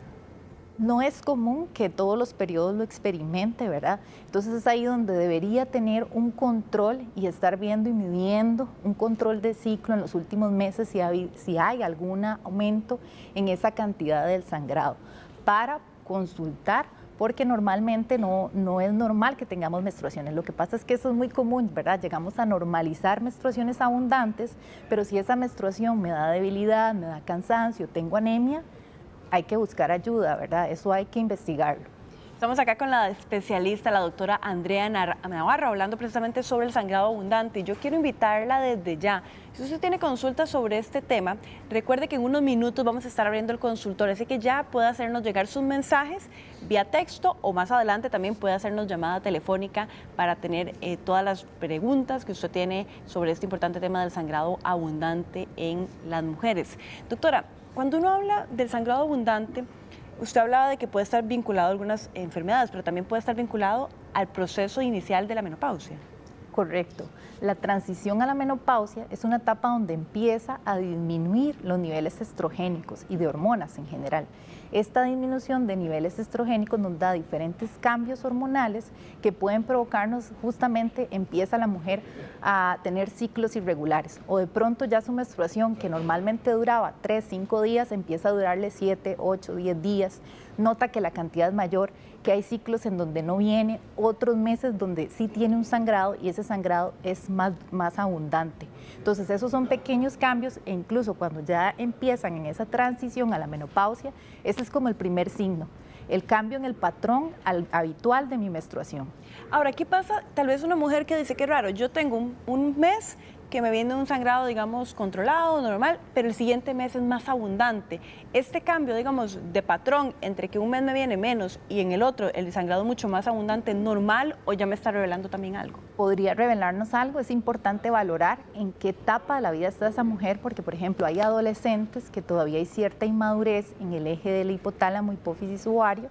No es común que todos los periodos lo experimente, ¿verdad? Entonces es ahí donde debería tener un control y estar viendo y midiendo un control de ciclo en los últimos meses si hay algún aumento en esa cantidad del sangrado para consultar, porque normalmente no es normal que tengamos menstruaciones. Lo que pasa es que eso es muy común, ¿verdad? Llegamos a normalizar menstruaciones abundantes, pero si esa menstruación me da debilidad, me da cansancio, tengo anemia, hay que buscar ayuda, ¿verdad? Eso hay que investigarlo. Estamos acá con la especialista, la doctora Andrea Navarro, hablando precisamente sobre el sangrado abundante. Y yo quiero invitarla desde ya. Si usted tiene consultas sobre este tema, recuerde que en unos minutos vamos a estar abriendo el consultorio, así que ya puede hacernos llegar sus mensajes vía texto o más adelante también puede hacernos llamada telefónica para tener todas las preguntas que usted tiene sobre este importante tema del sangrado abundante en las mujeres. Doctora, cuando uno habla del sangrado abundante, usted hablaba de que puede estar vinculado a algunas enfermedades, pero también puede estar vinculado al proceso inicial de la menopausia. Correcto. La transición a la menopausia es una etapa donde empieza a disminuir los niveles estrogénicos y de hormonas en general. Esta disminución de niveles estrogénicos nos da diferentes cambios hormonales que pueden provocarnos, justamente empieza la mujer a tener ciclos irregulares o de pronto ya su menstruación, que normalmente duraba 3, 5 días, empieza a durarle 7, 8, 10 días. Nota que la cantidad es mayor, que hay ciclos en donde no viene, otros meses donde sí tiene un sangrado y ese sangrado es más abundante. Entonces esos son pequeños cambios e incluso cuando ya empiezan en esa transición a la menopausia, ese es como el primer signo, el cambio en el patrón habitual de mi menstruación. Ahora, ¿qué pasa? Tal vez una mujer que dice, qué raro, yo tengo un mes que me viene un sangrado, digamos, controlado, normal, pero el siguiente mes es más abundante. Este cambio, digamos, de patrón entre que un mes me viene menos y en el otro el sangrado mucho más abundante, ¿normal o ya me está revelando también algo? Podría revelarnos algo. Es importante valorar en qué etapa de la vida está esa mujer, porque, por ejemplo, hay adolescentes que todavía hay cierta inmadurez en el eje del hipotálamo, hipófisis, ovario,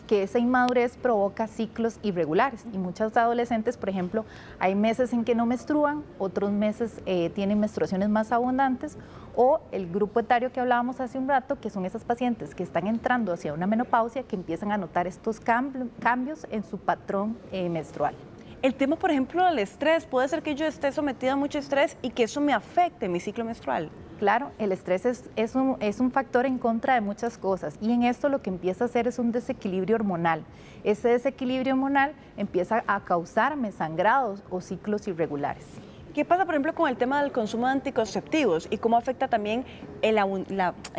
que esa inmadurez provoca ciclos irregulares y muchos adolescentes, por ejemplo, hay meses en que no menstruan, otros meses tienen menstruaciones más abundantes, o el grupo etario que hablábamos hace un rato, que son esas pacientes que están entrando hacia una menopausia, que empiezan a notar estos cambios en su patrón menstrual. El tema, por ejemplo, del estrés, puede ser que yo esté sometida a mucho estrés y que eso me afecte mi ciclo menstrual. Claro, el estrés es un factor en contra de muchas cosas y en esto lo que empieza a hacer es un desequilibrio hormonal. Ese desequilibrio hormonal empieza a causarme sangrados o ciclos irregulares. ¿Qué pasa, por ejemplo, con el tema del consumo de anticonceptivos y cómo afecta también el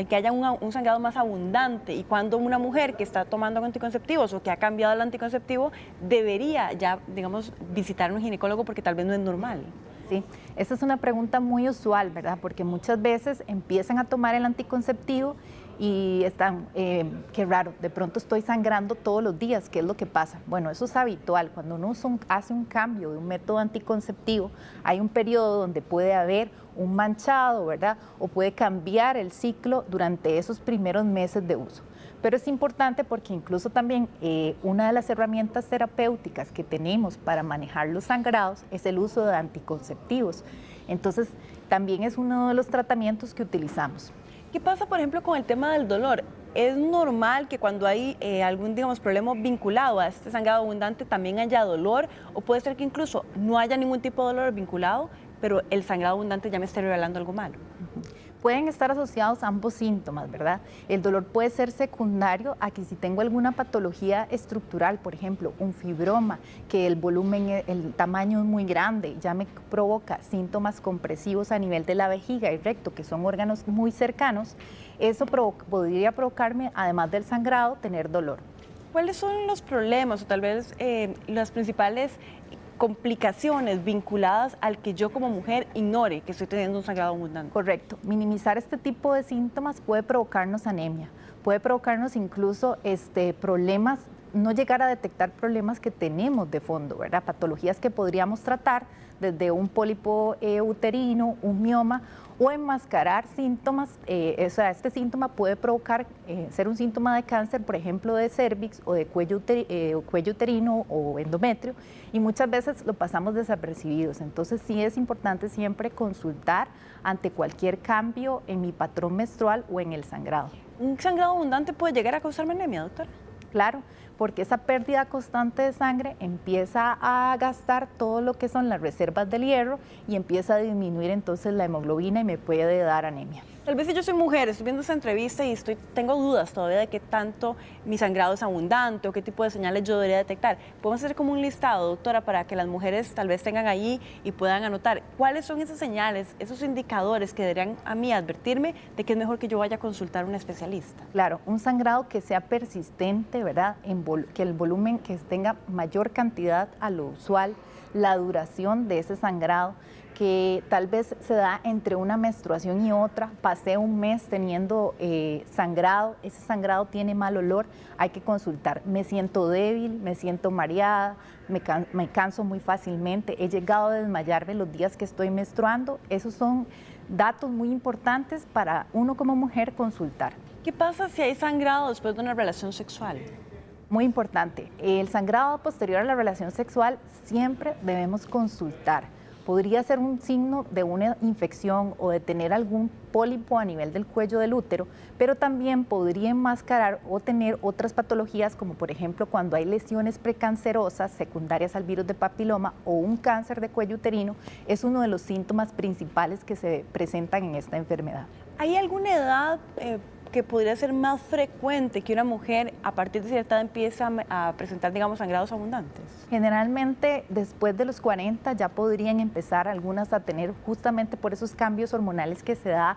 que haya un sangrado más abundante? Y cuando una mujer que está tomando anticonceptivos o que ha cambiado el anticonceptivo debería ya, digamos, visitar a un ginecólogo porque tal vez no es normal. Sí, esa es una pregunta muy usual, ¿verdad? Porque muchas veces empiezan a tomar el anticonceptivo y están, qué raro, de pronto estoy sangrando todos los días, ¿qué es lo que pasa? Bueno, eso es habitual, cuando uno hace un cambio de un método anticonceptivo, hay un periodo donde puede haber un manchado, ¿verdad? O puede cambiar el ciclo durante esos primeros meses de uso. Pero es importante porque incluso también una de las herramientas terapéuticas que tenemos para manejar los sangrados es el uso de anticonceptivos. Entonces, también es uno de los tratamientos que utilizamos. ¿Qué pasa, por ejemplo, con el tema del dolor? ¿Es normal que cuando hay algún, digamos, problema vinculado a este sangrado abundante también haya dolor? ¿O puede ser que incluso no haya ningún tipo de dolor vinculado, pero el sangrado abundante ya me esté revelando algo malo? Pueden estar asociados ambos síntomas, ¿verdad? El dolor puede ser secundario a que si tengo alguna patología estructural, por ejemplo, un fibroma, que el volumen, el tamaño es muy grande, ya me provoca síntomas compresivos a nivel de la vejiga y recto, que son órganos muy cercanos, eso podría provocarme, además del sangrado, tener dolor. ¿Cuáles son los problemas o tal vez las principales complicaciones vinculadas al que yo como mujer ignore que estoy teniendo un sangrado abundante? Correcto. Minimizar este tipo de síntomas puede provocarnos anemia, puede provocarnos incluso problemas, no llegar a detectar problemas que tenemos de fondo, ¿verdad? Patologías que podríamos tratar desde un pólipo uterino, un mioma, o enmascarar síntomas. Este síntoma puede provocar ser un síntoma de cáncer, por ejemplo, de cérvix o de cuello uterino o endometrio, y muchas veces lo pasamos desapercibidos. Entonces sí es importante siempre consultar ante cualquier cambio en mi patrón menstrual o en el sangrado. ¿Un sangrado abundante puede llegar a causarme anemia, doctora? Claro, porque esa pérdida constante de sangre empieza a gastar todo lo que son las reservas del hierro y empieza a disminuir entonces la hemoglobina y me puede dar anemia. Tal vez si yo soy mujer, estoy viendo esta entrevista y tengo dudas todavía de qué tanto mi sangrado es abundante o qué tipo de señales yo debería detectar. Podemos hacer como un listado, doctora, para que las mujeres tal vez tengan allí y puedan anotar cuáles son esas señales, esos indicadores que deberían a mí advertirme de que es mejor que yo vaya a consultar a un especialista. Claro, un sangrado que sea persistente, ¿verdad? Que el volumen que tenga mayor cantidad a lo usual, la duración de ese sangrado, que tal vez se da entre una menstruación y otra, pasé un mes teniendo sangrado, ese sangrado tiene mal olor, hay que consultar. Me siento débil, me siento mareada, me canso muy fácilmente, he llegado a desmayarme los días que estoy menstruando. Esos son datos muy importantes para uno como mujer consultar. ¿Qué pasa si hay sangrado después de una relación sexual? Muy importante, el sangrado posterior a la relación sexual siempre debemos consultar. Podría ser un signo de una infección o de tener algún pólipo a nivel del cuello del útero, pero también podría enmascarar o tener otras patologías, como por ejemplo cuando hay lesiones precancerosas secundarias al virus de papiloma o un cáncer de cuello uterino, es uno de los síntomas principales que se presentan en esta enfermedad. ¿Hay alguna edad que podría ser más frecuente que una mujer a partir de cierta edad empieza a presentar, digamos, sangrados abundantes? Generalmente después de los 40 ya podrían empezar algunas a tener, justamente por esos cambios hormonales que se da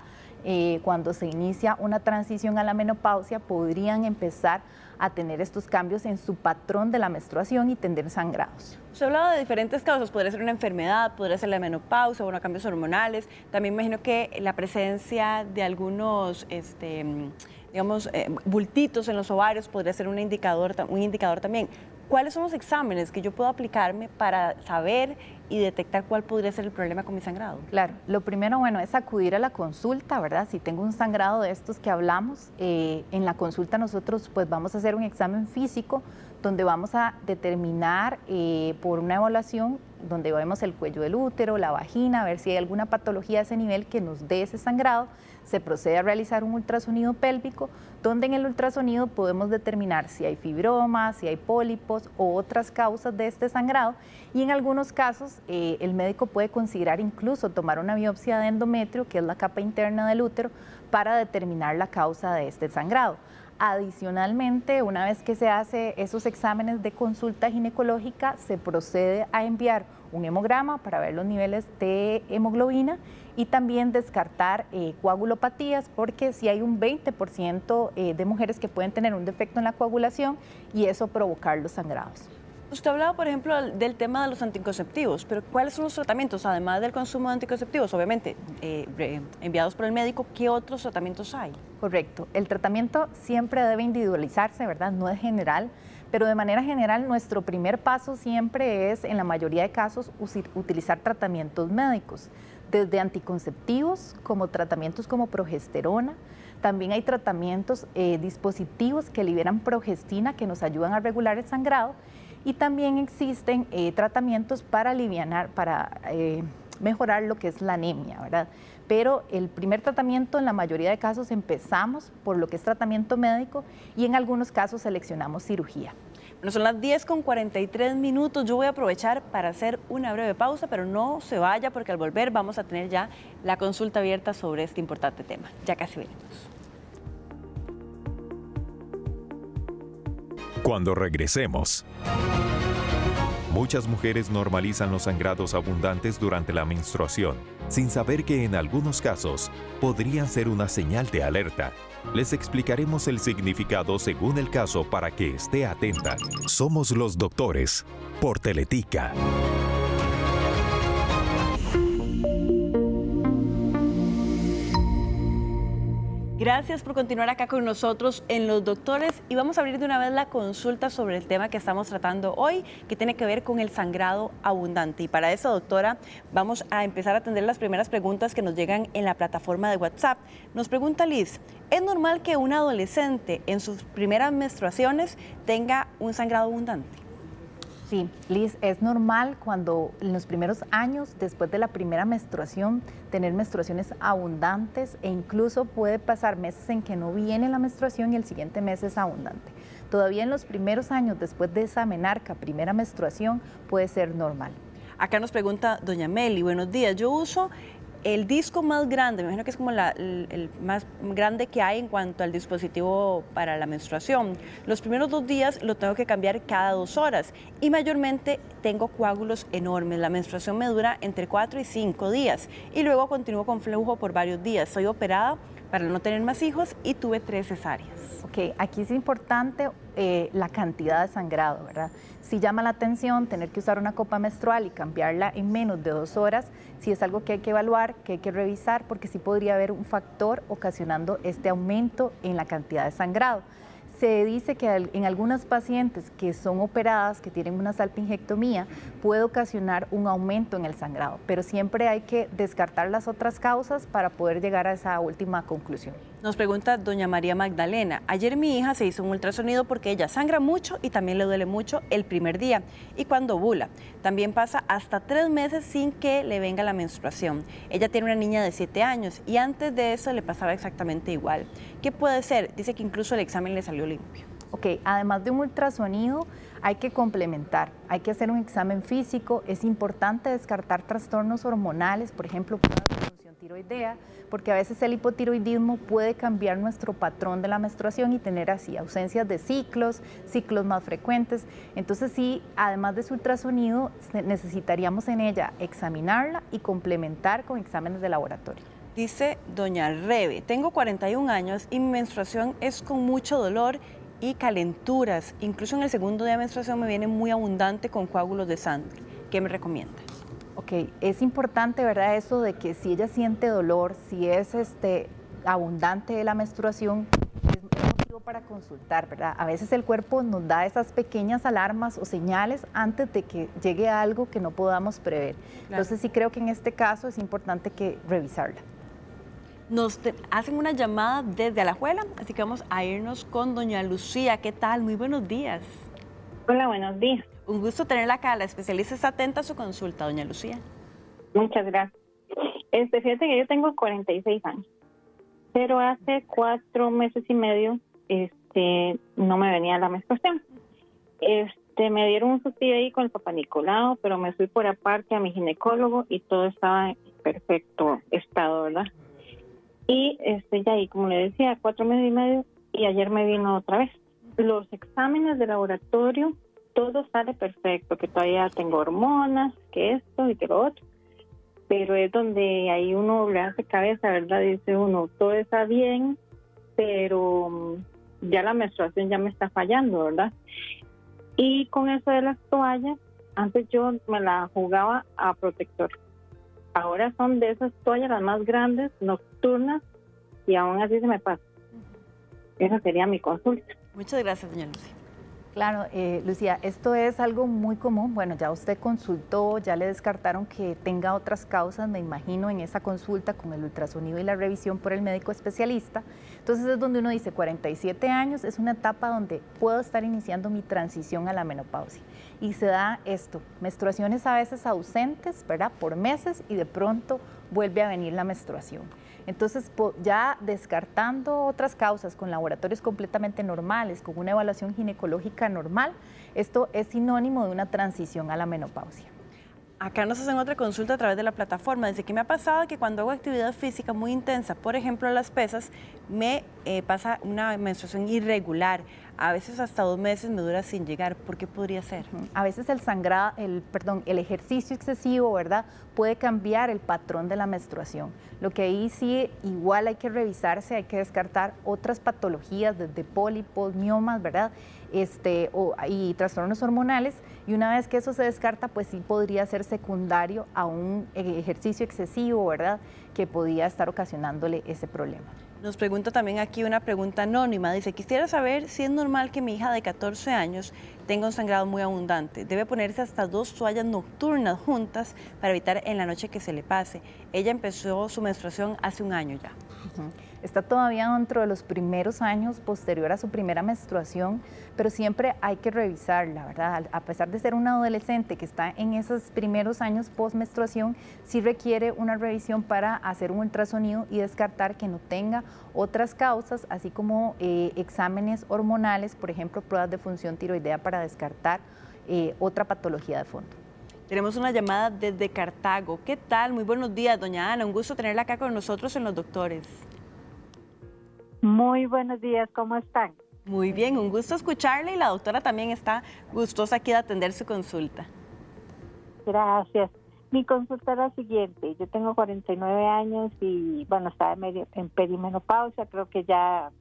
cuando se inicia una transición a la menopausia, podrían empezar a tener estos cambios en su patrón de la menstruación y tener sangrados. Se hablaba de diferentes causas, podría ser una enfermedad, podría ser la menopausia, bueno, cambios hormonales. También me imagino que la presencia de algunos, digamos, bultitos en los ovarios podría ser un indicador también. ¿Cuáles son los exámenes que yo puedo aplicarme para saber y detectar cuál podría ser el problema con mi sangrado? Claro, lo primero, bueno, es acudir a la consulta, ¿verdad? Si tengo un sangrado de estos que hablamos, en la consulta nosotros pues vamos a hacer un examen físico donde vamos a determinar por una evaluación donde vemos el cuello del útero, la vagina, a ver si hay alguna patología a ese nivel que nos dé ese sangrado. Se procede a realizar un ultrasonido pélvico, donde en el ultrasonido podemos determinar si hay fibromas, si hay pólipos o otras causas de este sangrado. Y en algunos casos el médico puede considerar incluso tomar una biopsia de endometrio, que es la capa interna del útero, para determinar la causa de este sangrado. Adicionalmente, una vez que se hace esos exámenes de consulta ginecológica, se procede a enviar un hemograma para ver los niveles de hemoglobina y también descartar coagulopatías, porque si hay un 20% de mujeres que pueden tener un defecto en la coagulación y eso provocar los sangrados. Usted hablaba, por ejemplo, del tema de los anticonceptivos, pero ¿cuáles son los tratamientos, además del consumo de anticonceptivos? Obviamente, enviados por el médico, ¿qué otros tratamientos hay? Correcto. El tratamiento siempre debe individualizarse, ¿verdad? No es general, pero de manera general nuestro primer paso siempre es, en la mayoría de casos, utilizar tratamientos médicos, desde anticonceptivos, como tratamientos como progesterona. También hay tratamientos, dispositivos que liberan progestina, que nos ayudan a regular el sangrado. Y también existen tratamientos para mejorar lo que es la anemia, ¿verdad? Pero el primer tratamiento en la mayoría de casos empezamos por lo que es tratamiento médico y en algunos casos seleccionamos cirugía. Bueno, son las 10:43. Yo voy a aprovechar para hacer una breve pausa, pero no se vaya porque al volver vamos a tener ya la consulta abierta sobre este importante tema. Ya casi venimos. Cuando regresemos, muchas mujeres normalizan los sangrados abundantes durante la menstruación, sin saber que en algunos casos podrían ser una señal de alerta. Les explicaremos el significado según el caso para que esté atenta. Somos los doctores, por Teletica. Gracias por continuar acá con nosotros en Los Doctores y vamos a abrir de una vez la consulta sobre el tema que estamos tratando hoy, que tiene que ver con el sangrado abundante. Y para eso, doctora, vamos a empezar a atender las primeras preguntas que nos llegan en la plataforma de WhatsApp. Nos pregunta Liz, ¿es normal que un adolescente en sus primeras menstruaciones tenga un sangrado abundante? Sí, Liz, es normal cuando en los primeros años, después de la primera menstruación, tener menstruaciones abundantes e incluso puede pasar meses en que no viene la menstruación y el siguiente mes es abundante. Todavía en los primeros años, después de esa menarca, primera menstruación, puede ser normal. Acá nos pregunta doña Meli, buenos días, yo uso el disco más grande, me imagino que es como el más grande que hay en cuanto al dispositivo para la menstruación. Los primeros 2 días lo tengo que cambiar cada 2 horas y mayormente tengo coágulos enormes. La menstruación me dura entre 4 y 5 días y luego continúo con flujo por varios días. Soy operada para no tener más hijos y tuve 3 cesáreas. Ok, aquí es importante la cantidad de sangrado, ¿verdad? Si llama la atención tener que usar una copa menstrual y cambiarla en menos de 2 horas, sí es algo que hay que evaluar, que hay que revisar, porque sí podría haber un factor ocasionando este aumento en la cantidad de sangrado. Se dice que en algunas pacientes que son operadas, que tienen una salpingectomía, puede ocasionar un aumento en el sangrado, pero siempre hay que descartar las otras causas para poder llegar a esa última conclusión. Nos pregunta doña María Magdalena, ayer mi hija se hizo un ultrasonido porque ella sangra mucho y también le duele mucho el primer día y cuando ovula. También pasa hasta 3 meses sin que le venga la menstruación. Ella tiene una niña de 7 años y antes de eso le pasaba exactamente igual. ¿Qué puede ser? Dice que incluso el examen le salió limpio. Ok, además de un ultrasonido, hay que complementar, hay que hacer un examen físico, es importante descartar trastornos hormonales, por ejemplo, pruebas de función tiroidea, porque a veces el hipotiroidismo puede cambiar nuestro patrón de la menstruación y tener así ausencias de ciclos más frecuentes. Entonces sí, además de su ultrasonido, necesitaríamos en ella examinarla y complementar con exámenes de laboratorio. Dice doña Rebe, tengo 41 años y mi menstruación es con mucho dolor y calenturas. Incluso en el segundo día de menstruación me viene muy abundante con coágulos de sangre. ¿Qué me recomienda? Ok, es importante, ¿verdad? Eso de que si ella siente dolor, si es abundante la menstruación, es motivo para consultar, ¿verdad? A veces el cuerpo nos da esas pequeñas alarmas o señales antes de que llegue algo que no podamos prever. Claro. Entonces sí creo que en este caso es importante que revisarla. Nos hacen una llamada desde Alajuela, así que vamos a irnos con doña Lucía. ¿Qué tal? Muy buenos días. Hola, buenos días. Un gusto tenerla acá. La especialista está atenta a su consulta, doña Lucía. Muchas gracias. Fíjate que yo tengo 46 años, pero hace 4 meses y medio no me venía la menstruación. Me dieron un sustillo ahí con el Papá Nicolau, pero me fui por aparte a mi ginecólogo y todo estaba en perfecto estado, ¿verdad? Y ya ahí, como le decía, 4 meses y medio y ayer me vino otra vez. Los exámenes de laboratorio, todo sale perfecto, que todavía tengo hormonas, que esto y que lo otro. Pero es donde ahí uno le hace cabeza, ¿verdad? Dice uno, todo está bien, pero ya la menstruación ya me está fallando, ¿verdad? Y con eso de las toallas, antes yo me la jugaba a protector. Ahora son de esas toallas las más grandes, nocturnas, y aún así se me pasa. Esa sería mi consulta. Muchas gracias, doña Lucía. Claro, Lucía, esto es algo muy común. Bueno, ya usted consultó, ya le descartaron que tenga otras causas, me imagino, en esa consulta con el ultrasonido y la revisión por el médico especialista. Entonces es donde uno dice, 47 años es una etapa donde puedo estar iniciando mi transición a la menopausia. Y se da esto, menstruaciones a veces ausentes, ¿verdad? Por meses y de pronto vuelve a venir la menstruación. Entonces, ya descartando otras causas con laboratorios completamente normales, con una evaluación ginecológica normal, esto es sinónimo de una transición a la menopausia. Acá nos hacen otra consulta a través de la plataforma. Dice que me ha pasado que cuando hago actividad física muy intensa, por ejemplo las pesas, me pasa una menstruación irregular. A veces hasta 2 meses me dura sin llegar. ¿Por qué podría ser? A veces el ejercicio excesivo, ¿verdad?, puede cambiar el patrón de la menstruación. Lo que ahí sí igual hay que revisarse, hay que descartar otras patologías desde pólipos, miomas, ¿verdad?, y trastornos hormonales, y una vez que eso se descarta, pues sí podría ser secundario a un ejercicio excesivo, ¿verdad?, que podía estar ocasionándole ese problema. Nos pregunta también aquí una pregunta anónima. Dice, quisiera saber si es normal que mi hija de 14 años tenga un sangrado muy abundante. Debe ponerse hasta 2 toallas nocturnas juntas para evitar en la noche que se le pase. Ella empezó su menstruación hace 1 año ya. Está todavía dentro de los primeros años posterior a su primera menstruación, pero siempre hay que revisarla, ¿verdad? A pesar de ser una adolescente que está en esos primeros años post-menstruación, sí requiere una revisión para hacer un ultrasonido y descartar que no tenga otras causas, así como exámenes hormonales, por ejemplo, pruebas de función tiroidea para descartar otra patología de fondo. Tenemos una llamada desde Cartago. ¿Qué tal? Muy buenos días, doña Ana. Un gusto tenerla acá con nosotros en Los Doctores. Muy buenos días, ¿cómo están? Muy bien, un gusto escucharle y la doctora también está gustosa aquí de atender su consulta. Gracias. Mi consulta es la siguiente. Yo tengo 49 años y, bueno, estaba en perimenopausia. Creo que ya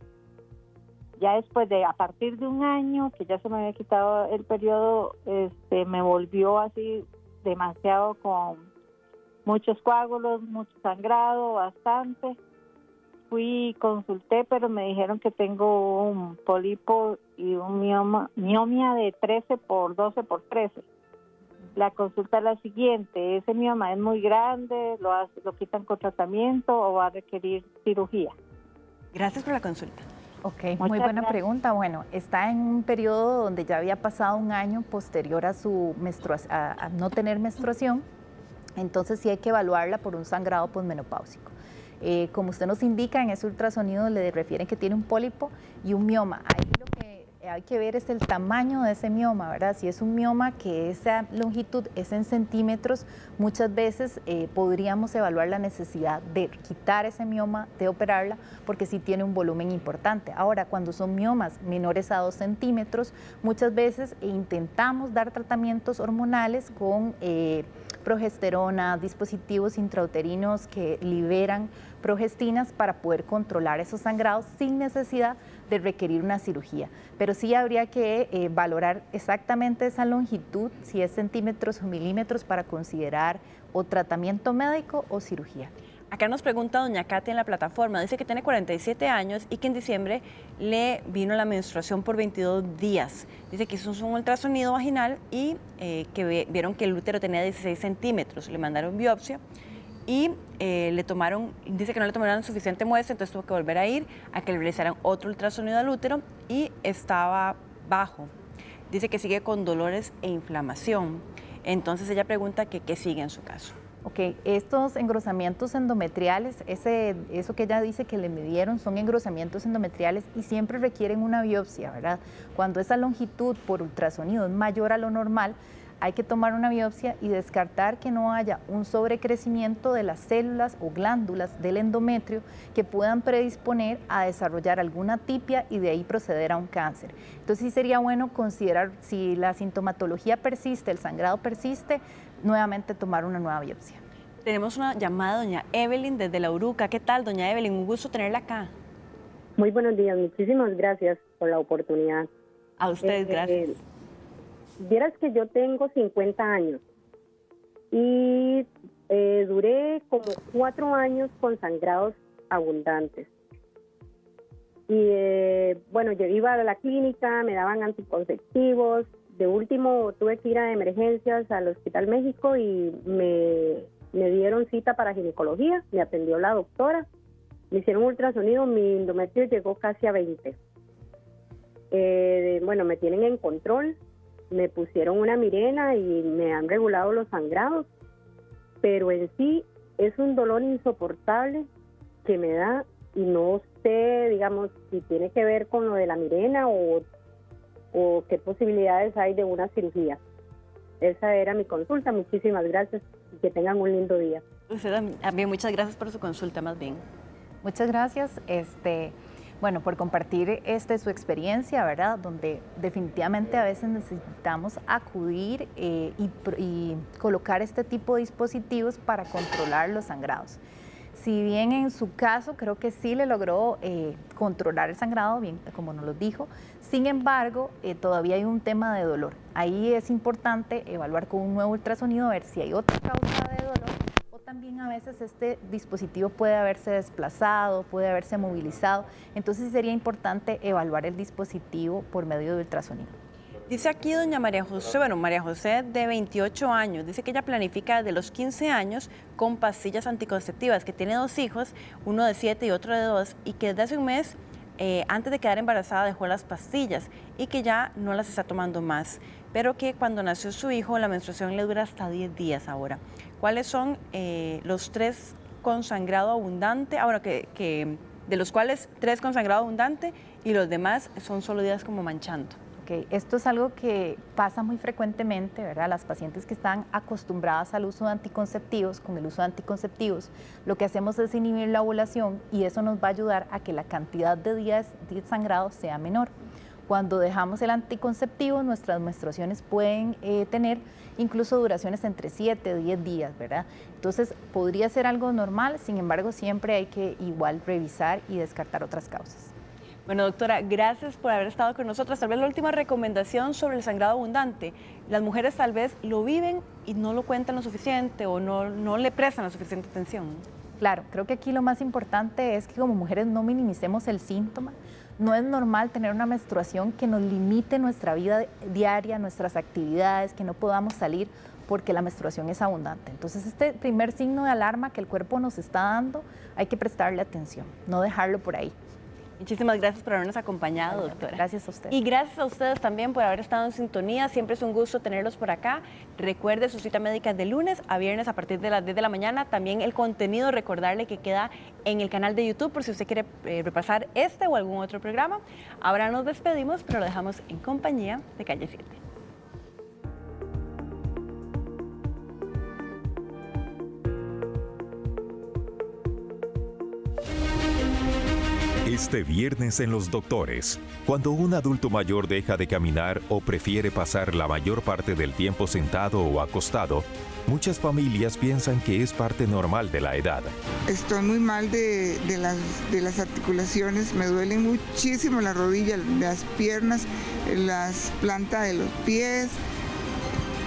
después a partir de 1 año, que ya se me había quitado el periodo, me volvió así demasiado con muchos coágulos, mucho sangrado, bastante. Fui y consulté, pero me dijeron que tengo un pólipo y un miomia de 13 por 12 por 13. La consulta es la siguiente: ¿ese mioma es muy grande? ¿Lo quitan con tratamiento o va a requerir cirugía? Gracias por la consulta. Ok, Muchas muy buena gracias. pregunta. Bueno, está en un periodo donde ya había pasado un año posterior a a no tener menstruación, entonces sí hay que evaluarla por un sangrado posmenopáusico. Como usted nos indica, en ese ultrasonido le refieren que tiene un pólipo y un mioma. Ahí lo que hay que ver es el tamaño de ese mioma, ¿verdad? Si es un mioma que esa longitud es en centímetros, muchas veces podríamos evaluar la necesidad de quitar ese mioma, de operarla, porque sí tiene un volumen importante. Ahora, cuando son miomas menores a 2 centímetros, muchas veces intentamos dar tratamientos hormonales con progesterona, dispositivos intrauterinos que liberan progestinas para poder controlar esos sangrados sin necesidad de requerir una cirugía. Pero sí habría que valorar exactamente esa longitud, si es centímetros o milímetros, para considerar o tratamiento médico o cirugía. Acá nos pregunta doña Katia en la plataforma, dice que tiene 47 años y que en diciembre le vino la menstruación por 22 días. Dice que hizo un ultrasonido vaginal y que vieron que el útero tenía 16 centímetros. Le mandaron biopsia y le tomaron, dice que no le tomaron suficiente muestra, entonces tuvo que volver a ir a que le realizaran otro ultrasonido al útero y estaba bajo. Dice que sigue con dolores e inflamación. Entonces ella pregunta que qué sigue en su caso. Ok, estos engrosamientos endometriales, eso que ella dice que le midieron son engrosamientos endometriales y siempre requieren una biopsia, ¿verdad? Cuando esa longitud por ultrasonido es mayor a lo normal, hay que tomar una biopsia y descartar que no haya un sobrecrecimiento de las células o glándulas del endometrio que puedan predisponer a desarrollar alguna atipia y de ahí proceder a un cáncer. Entonces sí sería bueno considerar, si la sintomatología persiste, el sangrado persiste, nuevamente tomar una nueva biopsia. Tenemos una llamada, doña Evelyn, desde La Uruca. ¿Qué tal, doña Evelyn? Un gusto tenerla acá. Muy buenos días, muchísimas gracias por la oportunidad. A ustedes, gracias. Vieras que yo tengo 50 años y duré como 4 años con sangrados abundantes. Y bueno, yo iba a la clínica, me daban anticonceptivos. De último tuve que ir a emergencias al Hospital México y me dieron cita para ginecología, me atendió la doctora, me hicieron ultrasonido, mi endometrio llegó casi a 20. Bueno, me tienen en control, me pusieron una Mirena y me han regulado los sangrados, pero en sí es un dolor insoportable que me da y no sé, digamos, si tiene que ver con lo de la Mirena o qué posibilidades hay de una cirugía. Esa era mi consulta. Muchísimas gracias y que tengan un lindo día. Usted también, muchas gracias por su consulta, más bien. Muchas gracias. Bueno, por compartir su experiencia, ¿verdad? Donde definitivamente a veces necesitamos acudir y colocar este tipo de dispositivos para controlar los sangrados. Si bien en su caso creo que sí le logró controlar el sangrado, bien como nos lo dijo, sin embargo todavía hay un tema de dolor. Ahí es importante evaluar con un nuevo ultrasonido, a ver si hay otra causa de dolor o también a veces este dispositivo puede haberse desplazado, puede haberse movilizado. Entonces sería importante evaluar el dispositivo por medio de ultrasonido. Dice aquí doña María José, María José de 28 años, dice que ella planifica desde los 15 años con pastillas anticonceptivas, que tiene 2 hijos, uno de 7 y otro de 2, y que desde hace un mes, antes de quedar embarazada, dejó las pastillas y que ya no las está tomando más, pero que cuando nació su hijo la menstruación le dura hasta 10 días ahora. ¿Cuáles son los 3 con sangrado abundante? Ahora que de los cuales 3 con sangrado abundante y los demás son solo días como manchando. Okay. Esto es algo que pasa muy frecuentemente, ¿verdad? Las pacientes que están acostumbradas al uso de anticonceptivos, con el uso de anticonceptivos, lo que hacemos es inhibir la ovulación y eso nos va a ayudar a que la cantidad de días de sangrado sea menor. Cuando dejamos el anticonceptivo, nuestras menstruaciones pueden tener incluso duraciones entre 7 y 10 días, ¿verdad? Entonces, podría ser algo normal, sin embargo, siempre hay que igual revisar y descartar otras causas. Bueno, doctora, gracias por haber estado con nosotros. Tal vez la última recomendación sobre el sangrado abundante. Las mujeres tal vez lo viven y no lo cuentan lo suficiente o no le prestan la suficiente atención. Claro, creo que aquí lo más importante es que como mujeres no minimicemos el síntoma. No es normal tener una menstruación que nos limite nuestra vida diaria, nuestras actividades, que no podamos salir porque la menstruación es abundante. Entonces, este primer signo de alarma que el cuerpo nos está dando, hay que prestarle atención, no dejarlo por ahí. Muchísimas gracias por habernos acompañado, doctora. Gracias a usted. Y gracias a ustedes también por haber estado en sintonía. Siempre es un gusto tenerlos por acá. Recuerde su cita médica de lunes a viernes a partir de las 10 de la mañana. También el contenido, recordarle que queda en el canal de YouTube por si usted quiere repasar este o algún otro programa. Ahora nos despedimos, pero lo dejamos en compañía de Calle 7. Este viernes en Los Doctores, cuando un adulto mayor deja de caminar o prefiere pasar la mayor parte del tiempo sentado o acostado, muchas familias piensan que es parte normal de la edad. Estoy muy mal de las articulaciones, me duelen muchísimo las rodillas, las piernas, las plantas de los pies,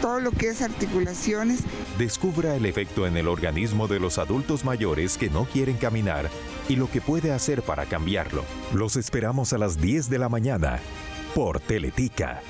todo lo que es articulaciones. Descubra el efecto en el organismo de los adultos mayores que no quieren caminar y lo que puede hacer para cambiarlo. Los esperamos a las 10 de la mañana por Teletica.